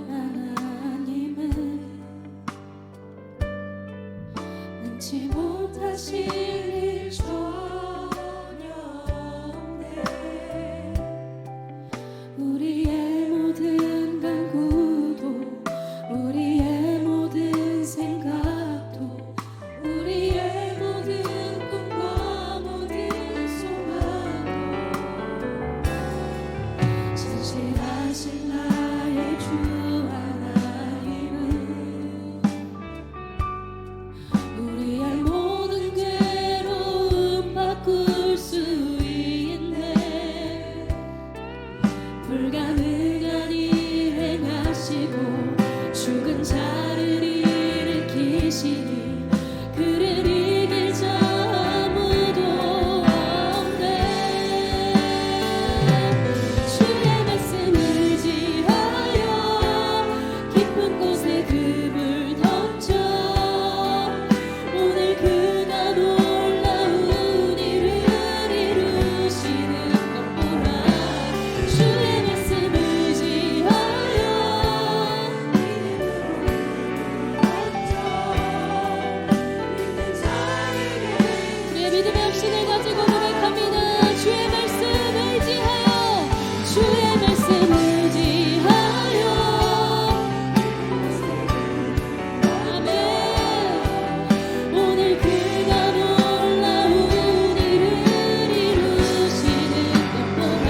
하나님은 능치 못하실 일 전혀 없네. 우리의 모든 간구도 우리의 모든 생각도 우리의 모든 꿈과 모든 소망도 진실하신 나의 주 하나님은 우리의 모든 괴로움 바꿀 수 있네. 불가능한 일 행하시고 죽은 자를 일으키시니 그를 이길 자 아무도 없네. 주의 말씀 의지하여 깊은 곳에 금을 던져 오늘 그가 놀라운 일을 이루시는 것 보라. 주의 말씀 의지하여 우리의 믿음의 확신을 가지고 고백합니다. 주의 말씀 의지하여 주의 말씀 의지하여 아멘. 오늘 그가 놀라운 일을 이루시는 것 보라.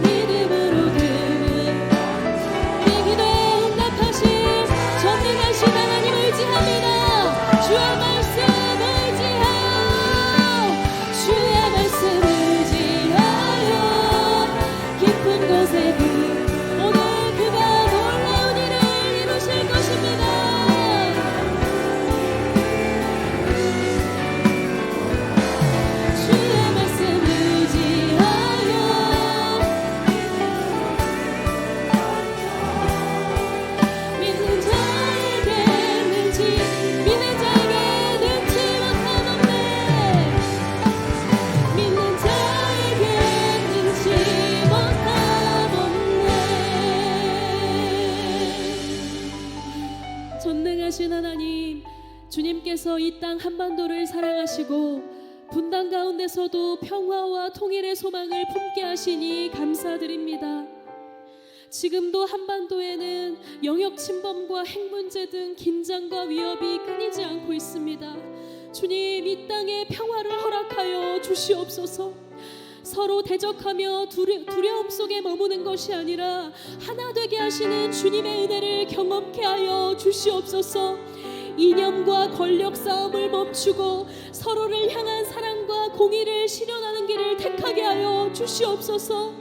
믿음으로 금을 우리 기도에 응답하신 전능하신 하나님 의지합니다. 주의 말씀 의지하여 주의 말씀 의지하여 깊은 곳에 오늘 그가 놀라운 일을 이루실 것입니다. 주의 말씀 의지하여 믿는 자에게 능치 믿는 자에게 능치 못함 없네. 믿는 자에게 능치 못함 없네. 전능하신 하나님, 주님께서 이 땅 한반도를 사랑하시고 분단 가운데서도 평화와 통일의 소망을 품게 하시니 감사드립니다. 지금도 한반도에는 영역 침범과 핵 문제 등 긴장과 위협이 끊이지 않고 있습니다. 주님, 이 땅에 평화를 허락하여 주시옵소서. 서로 대적하며 두려움 속에 머무는 것이 아니라 하나 되게 하시는 주님의 은혜를 경험케 하여 주시옵소서. 이념과 권력 싸움을 멈추고 서로를 향한 사랑과 공의를 실현하는 길을 택하게 하여 주시옵소서.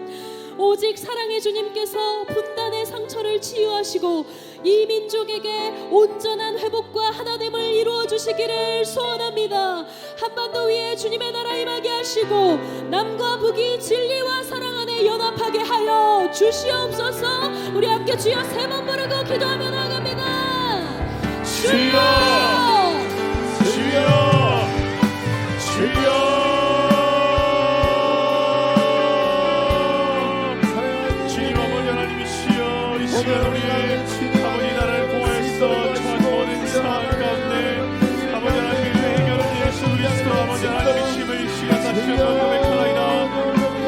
오직 사랑의 주님께서 분단의 상처를 치유하시고 이 민족에게 온전한 회복과 하나됨을 이루어 주시기를 소원합니다. 한반도 위에 주님의 나라 임하게 하시고 남과 북이 진리와 사랑 안에 연합하게 하여 주시옵소서. 우리 함께 주여 세 번 부르고 기도하며 나갑니다. 주여 주여 주여 주님 아버지 하나님이시여 이 시간 우리 아버지 나라를 통하여서 처한 모든 상황 가운데 아버지 하나님의 해결을 예수 그리스도 아버지 하나님이심을 이 시간 다시 한번 고백하나이다.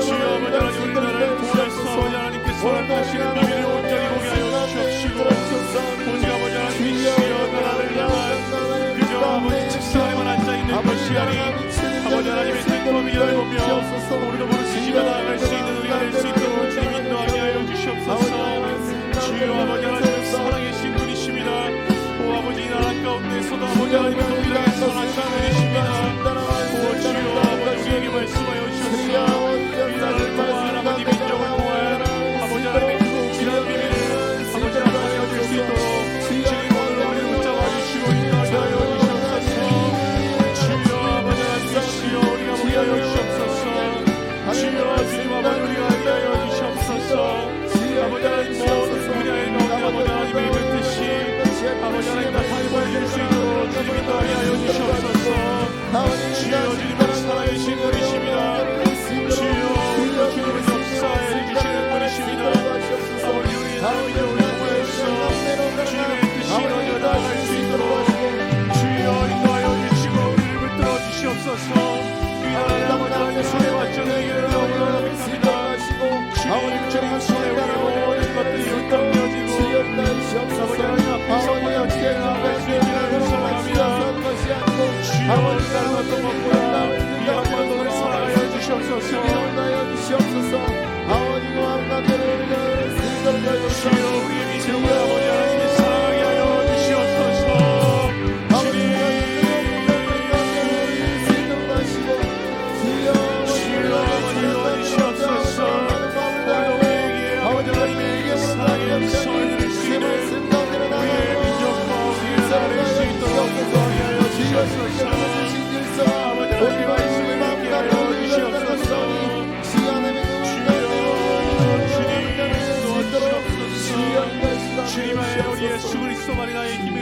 주여 아버지 하나님 우리 나라를 통하여서 아버지 하나님께서 하시는 비밀을 온전히 보게 하여 주옵시고 오직 아버지 하나님이시여 나라를 향한 그저 아버지 책상에만 앉아있는 것이 아닌 아버지 하나님의 택범이를 보며 우리도 부르시지가 나아갈 수 있는 우리가 될 수 있도록 주님 인도하게 하여 주시옵소서. 주여 아버지 하나님은 살아계신 분이십니다. 오 아버지 이 나라 가운데서도 아버지 하나님의 동일하게 선하신 분이십니다. 오 주여 아버지 우리에게 말씀하여 주셨소. 이 나라를 통한 아버지 민족을 통한 아버지 하나님의 그 지난 비밀을 아버지 하나님 알려줄 수 있도록 주님 오늘 우리를 붙잡아 주시고 인도하게 하여 주시옵소서. 주여 아버지 하나님이시여 우리가 보게 하여 주시옵소서. 주여 주님 아버지 우리가 하게 하여 주시옵소서. 아버지 하나님 모든 분야에 가운데 아버지 하나님의 뜻이 아버지 하나님 다 발견해줄 수 있도록 주님 인도하게 하여 주시옵소서. 주여 주님은 살아계신 분이십니다.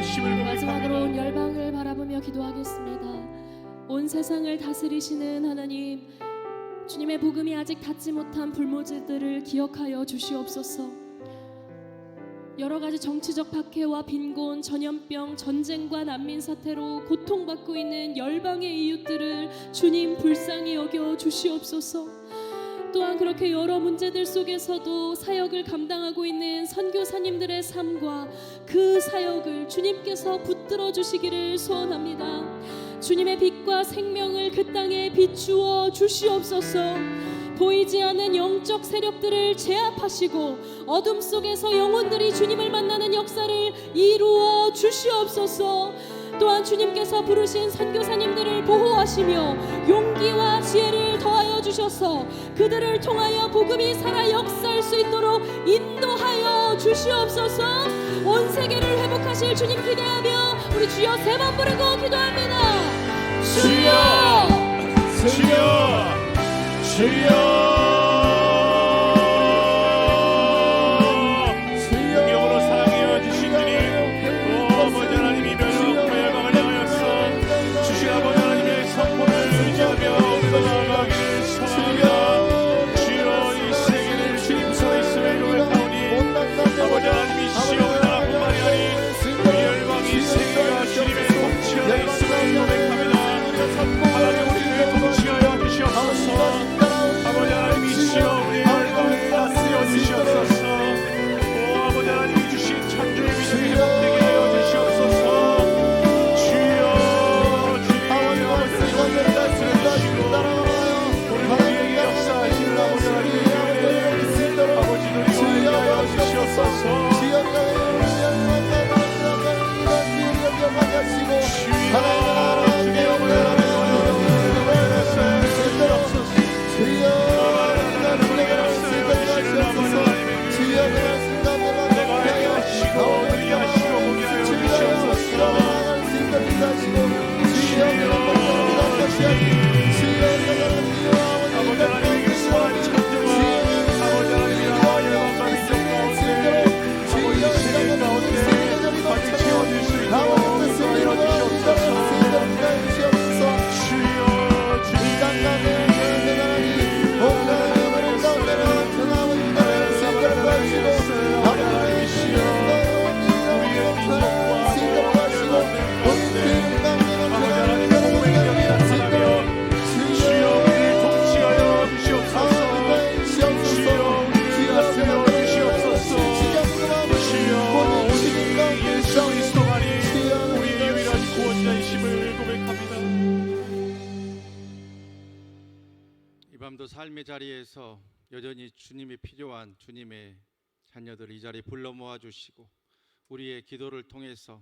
힘을 마지막으로 온 고백합니다. 열방을 바라보며 기도하겠습니다. 온 세상을 다스리시는 하나님, 주님의 복음이 아직 닿지 못한 불모지들을 기억하여 주시옵소서. 여러 가지 정치적 박해와 빈곤, 전염병, 전쟁과 난민 사태로 고통받고 있는 열방의 이웃들을 주님 불쌍히 여겨 주시옵소서. 또한 그렇게 여러 문제들 속에서도 사역을 감당하고 있는 선교사님들의 삶과 그 사역을 주님께서 붙들어 주시기를 소원합니다. 주님의 빛과 생명을 그 땅에 비추어 주시옵소서. 보이지 않는 영적 세력들을 제압하시고 어둠 속에서 영혼들이 주님을 만나는 역사를 이루어 주시옵소서. 또한 주님께서 부르신 선교사님들을 보호하시며 용기와 지혜를 더하여 주셔서 그들을 통하여 복음이 살아 역사할 수 있도록 인도하여 주시옵소서. 온 세계를 회복하실 주님 기대하며 우리 주여 세 번 부르고 기도합니다. 주여, 주여, 주여, 영으로 사랑해 주신 주님, 아버지 하나님이 멸망과 열방을 향하여서 주신 아버지 하나님의 선포를 의지하며 나아가기를 소망합니다. 주여, 이 세계를 주님 손에 있음을 고백하오니 아버지 하나님이 시험을 나라뿐만이 아닌 이 열방이 세계가 주님의 통치 안에 있음을 고백합니다. 하나님 우리를 통치하여 주시옵소서. 아버지 하나님이 시여 우리의 열방을 다스려 주시옵소서. 오 아버지 하나님이 주신 창조의 믿음이 회복되게 하여 주시옵소서. 주여, 주여, 아버지 하나님을 다스려 주시고 우리 위에 역사하시는 아버지 하나님의 아버지 우리와 하여 주시옵소서. 이 밤도 삶의 자리에서 여전히 주님이 필요한 주님의 자녀들 이 자리에 불러 모아주시고 우리의 기도를 통해서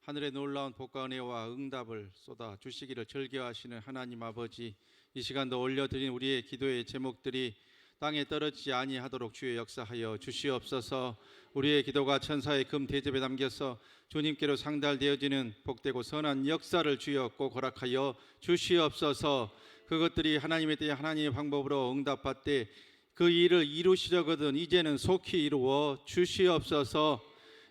하늘의 놀라운 복과 은혜와 응답을 쏟아 주시기를 절개하시는 하나님 아버지, 이 시간도 올려드린 우리의 기도의 제목들이 땅에 떨어지지 아니하도록 주의 역사하여 주시옵소서. 우리의 기도가 천사의 금 대접에 담겨서 주님께로 상달되어지는 복되고 선한 역사를 주여 꼭 허락하여 주시옵소서. 그것들이 하나님에 대해 하나님의 방법으로 응답받되 그 일을 이루시려거든 이제는 속히 이루어 주시옵소서.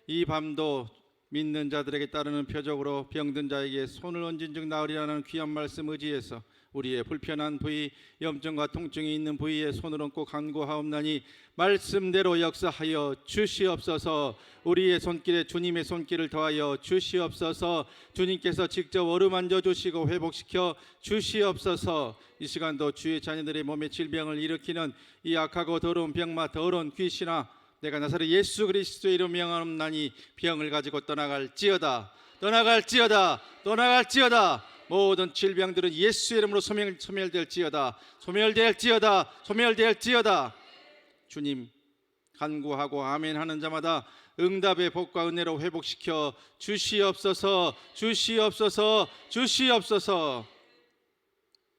이 밤도 믿는 자들에게 따르는 표적으로 병든 자에게 손을 얹은 즉 나으리라는 귀한 말씀 의지해서 우리의 불편한 부위, 염증과 통증이 있는 부위에 손을 얹고 간구하옵나니 말씀대로 역사하여 주시옵소서. 우리의 손길에 주님의 손길을 더하여 주시옵소서. 주님께서 직접 어루만져 주시고 회복시켜 주시옵소서. 이 시간도 주의 자녀들의 몸에 질병을 일으키는 이 악하고 더러운 병마 더러운 귀신아, 내가 나사렛 예수 그리스도의 이름 명하옵나니 병을 가지고 떠나갈지어다, 떠나갈지어다, 떠나갈지어다. 모든 질병들은 예수의 이름으로 소멸될지어다, 소멸될지어다, 소멸될지어다. 주님 간구하고 아멘 하는 자마다 응답의 복과 은혜로 회복시켜 주시옵소서, 주시옵소서, 주시옵소서.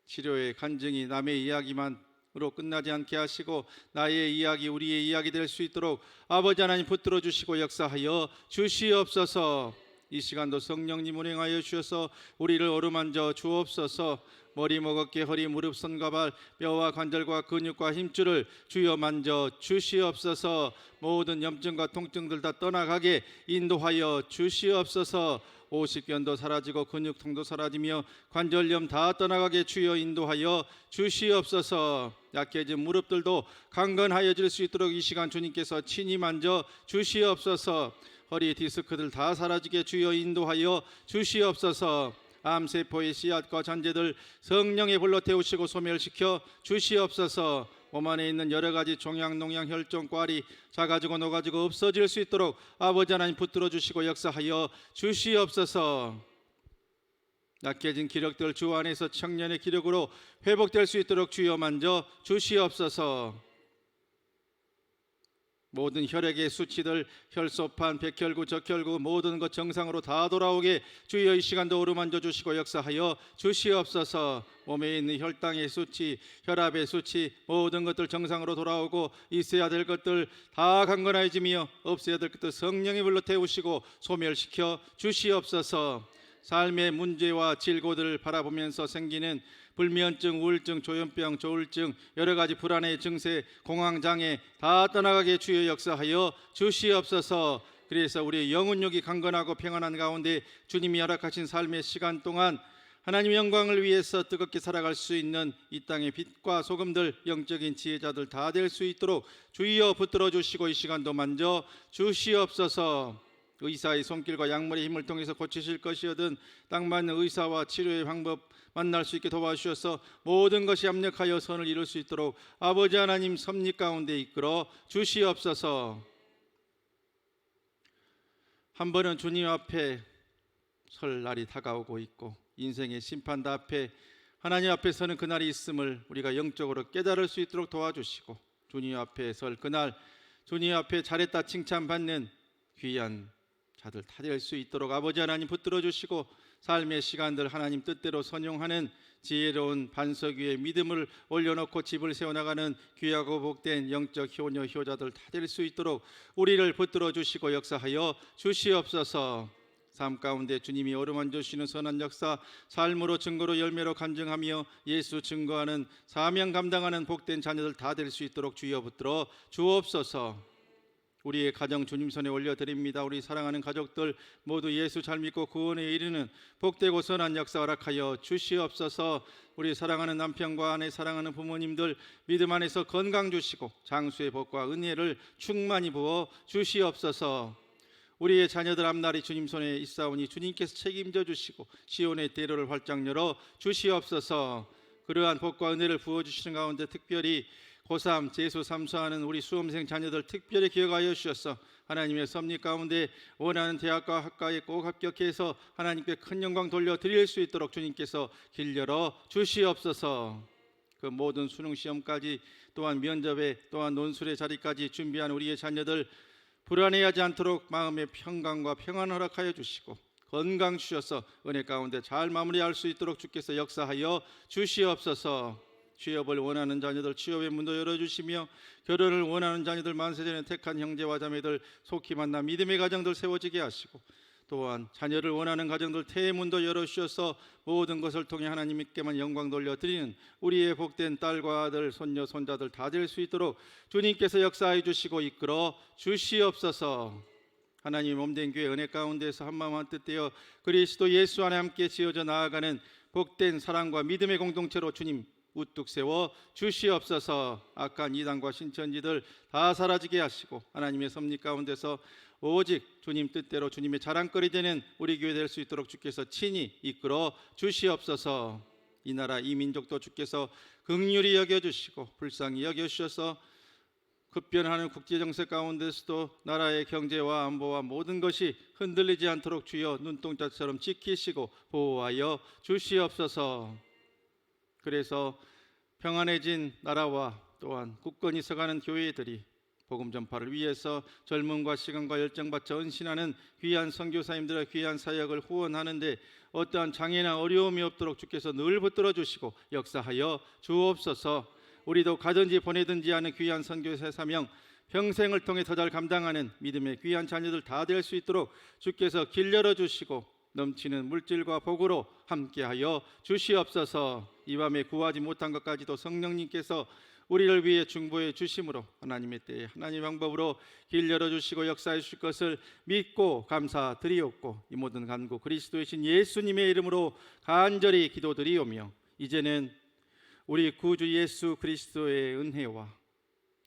치료의 간증이 남의 이야기만으로 끝나지 않게 하시고 나의 이야기, 우리의 이야기 될 수 있도록 아버지 하나님 붙들어 주시고 역사하여 주시옵소서. 이 시간도 성령님 운행하여 주셔서 우리를 어루만져 주옵소서. 머리, 목, 어깨, 허리, 무릎, 손과 발, 뼈와 관절과 근육과 힘줄을 주여 만져 주시옵소서. 모든 염증과 통증들 다 떠나가게 인도하여 주시옵소서. 오십견도 사라지고 근육통도 사라지며 관절염 다 떠나가게 주여 인도하여 주시옵소서. 약해진 무릎들도 강건하여질 수 있도록 이 시간 주님께서 친히 만져 주시옵소서. 허리 디스크들 다 사라지게 주여 인도하여 주시옵소서. 암세포의 씨앗과 잔재들 성령의 불로 태우시고 소멸시켜 주시옵소서. 몸 안에 있는 여러 가지 종양, 농양, 혈종, 꽈리 작아지고 녹아지고 없어질 수 있도록 아버지 하나님 붙들어 주시고 역사하여 주시옵소서. 약해진 기력들 주 안에서 청년의 기력으로 회복될 수 있도록 주여 만져 주시옵소서. 모든 혈액의 수치들, 혈소판, 백혈구, 적혈구 모든 것 정상으로 다 돌아오게 주여 이 시간도 어루만져 주시고 역사하여 주시옵소서. 몸에 있는 혈당의 수치, 혈압의 수치 모든 것들 정상으로 돌아오고 있어야 될 것들 다 강건해지며 없어야 될 것들 성령의 불로 태우시고 소멸시켜 주시옵소서. 삶의 문제와 질고들을 바라보면서 생기는 불면증, 우울증, 조현병, 조울증, 여러 가지 불안의 증세, 공황장애 다 떠나가게 주여 역사하여 주시옵소서. 그래서 우리의 영혼력이 강건하고 평안한 가운데 주님이 허락하신 삶의 시간 동안 하나님의 영광을 위해서 뜨겁게 살아갈 수 있는 이 땅의 빛과 소금들, 영적인 지혜자들 다 될 수 있도록 주여 붙들어 주시고 이 시간도 만져 주시옵소서. 의사의 손길과 약물의 힘을 통해서 고치실 것이거든 딱 맞는 의사와 치료의 방법 만날 수 있게 도와주셔서 모든 것이 합력하여 선을 이룰 수 있도록 아버지 하나님 섭리 가운데 이끌어 주시옵소서. 한 번은 주님 앞에 설 날이 다가오고 있고 인생의 심판대 앞에 하나님 앞에 서는 그날이 있음을 우리가 영적으로 깨달을 수 있도록 도와주시고 주님 앞에 설 그날 주님 앞에 잘했다 칭찬받는 귀한 자들 다 될 수 있도록 아버지 하나님 붙들어 주시고 삶의 시간들 하나님 뜻대로 선용하는 지혜로운 반석 위에 믿음을 올려놓고 집을 세워나가는 귀하고 복된 영적 효녀 효자들 다 될 수 있도록 우리를 붙들어 주시고 역사하여 주시옵소서. 삶 가운데 주님이 어루만져 주시는 선한 역사 삶으로 증거로 열매로 간증하며 예수 증거하는 사명 감당하는 복된 자녀들 다 될 수 있도록 주여 붙들어 주옵소서. 우리의 가정 주님 손에 올려드립니다. 우리 사랑하는 가족들 모두 예수 잘 믿고 구원에 이르는 복되고 선한 역사 허락하여 주시옵소서. 우리 사랑하는 남편과 아내 사랑하는 부모님들 믿음 안에서 건강 주시고 장수의 복과 은혜를 충만히 부어 주시옵소서. 우리의 자녀들 앞날이 주님 손에 있사오니 주님께서 책임져 주시고 시온의 대로를 활짝 열어 주시옵소서. 그러한 복과 은혜를 부어주시는 가운데 특별히 고3, 재수, 삼수하는 우리 수험생 자녀들 특별히 기억하여 주셔서 하나님의 섭리 가운데 원하는 대학과 학과에 꼭 합격해서 하나님께 큰 영광 돌려드릴 수 있도록 주님께서 길 열어 주시옵소서. 그 모든 수능 시험까지 또한 면접에 또한 논술의 자리까지 준비한 우리의 자녀들 불안해하지 않도록 마음의 평강과 평안 허락하여 주시고 건강 주셔서 은혜 가운데 잘 마무리할 수 있도록 주께서 역사하여 주시옵소서. 취업을 원하는 자녀들 취업의 문도 열어주시며 결혼을 원하는 자녀들 만세전에 택한 형제와 자매들 속히 만나 믿음의 가정들 세워지게 하시고 또한 자녀를 원하는 가정들 태의 문도 열어주셔서 모든 것을 통해 하나님께만 영광 돌려드리는 우리의 복된 딸과 아들, 손녀, 손자들 다 될 수 있도록 주님께서 역사해 주시고 이끌어 주시옵소서. 하나님 몸된 교회 은혜 가운데서 한마음 한뜻되어 그리스도 예수 안에 함께 지어져 나아가는 복된 사랑과 믿음의 공동체로 주님 우뚝 세워 주시옵소서. 악한 이단과 신천지들 다 사라지게 하시고 하나님의 섭리 가운데서 오직 주님 뜻대로 주님의 자랑거리 되는 우리 교회 될 수 있도록 주께서 친히 이끌어 주시옵소서. 이 나라 이 민족도 주께서 긍휼히 여겨주시고 불쌍히 여겨주셔서 급변하는 국제정세 가운데서도 나라의 경제와 안보와 모든 것이 흔들리지 않도록 주여 눈동자처럼 지키시고 보호하여 주시옵소서. 그래서 평안해진 나라와 또한 굳건히 서가는 교회들이 복음 전파를 위해서 젊음과 시간과 열정 바쳐 헌신하는 귀한 선교사님들의 귀한 사역을 후원하는데 어떠한 장애나 어려움이 없도록 주께서 늘 붙들어 주시고 역사하여 주옵소서. 우리도 가든지 보내든지 하는 귀한 선교사의 사명 평생을 통해 더 잘 감당하는 믿음의 귀한 자녀들 다 될 수 있도록 주께서 길 열어주시고 넘치는 물질과 복으로 함께하여 주시옵소서. 이 밤에 구하지 못한 것까지도 성령님께서 우리를 위해 중보해 주심으로 하나님의 때에 하나님의 방법으로 길 열어주시고 역사해 주실 것을 믿고 감사드리옵고 이 모든 간구 그리스도의 신 예수님의 이름으로 간절히 기도드리오며 이제는 우리 구주 예수 그리스도의 은혜와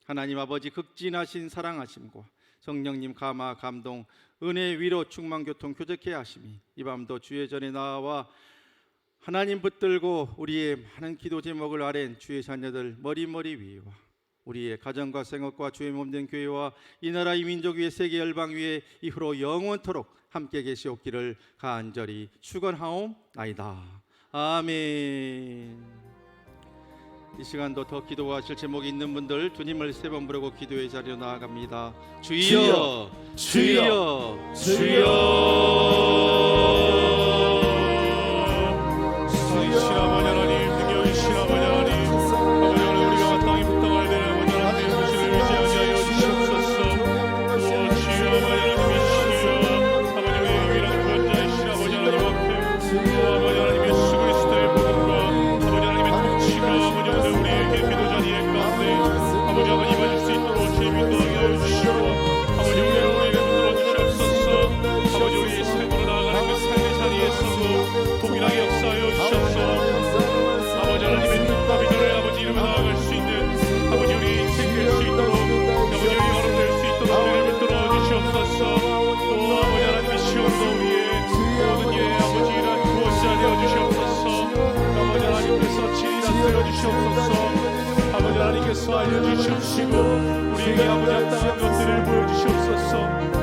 하나님 아버지 극진하신 사랑하심과 성령님 감화 감동 은혜 위로 충만 교통 교제케 하심이 이 밤도 주의 전에 나와 하나님 붙들고 우리의 많은 기도 제목을 아랜 주의 자녀들 머리 위와 우리의 가정과 생업과 주의 몸된 교회와 이 나라 이 민족 위에 세계 열방 위에 이후로 영원토록 함께 계시옵기를 간절히 축원하옵나이다. 아멘. 이 시간도 더 기도하실 제목이 있는 분들 주님을 세 번 부르고 기도의 자리로 나아갑니다. 주여, 주여, 살리시라 아버지 하나님, 능력이시라 아버지 하나님, 아버지 하나님 우리가 땅에 묵상할 때 아버지 하나님의 소식을 의지하게 하여 주시옵소서. 오 주여 아버지 하나님이시여, 아버지 우리의 유일한 구원자이시라 아버지 하나님 앞에 오 아버지 하나님 예수 그리스도의 복음과 아버지 하나님의 통치가 아버지 오늘 우리에게 기도 자리에 가운데 아버지 하나님 임하실 수 있도록 주의 인도하게 하여 주시고 아버지 우리에게 붙들어 주시옵소서. 아버지 우리의 삶으로 나아가는 그 삶의 자리에서도 동일하게 역사하여 주셔서 아버지 하나님의 뜻과 비전을 아버지 이루어 나아갈 수 있는 아버지 우리 인생 될 수 있도록 아버지 우리 여름 될 수 있도록 우리를 붙들어 주시옵소서. 또 아버지 하나님의 시온도 우리의 모든 예 아버지 일한 구원자 되어 주시옵소서. 아버지 하나님께서 진리라 되어 주시옵소서. 아버지 하나님께서 알려주시옵시고 우리에게 아버지 합당한 것들을 보여주시옵소서.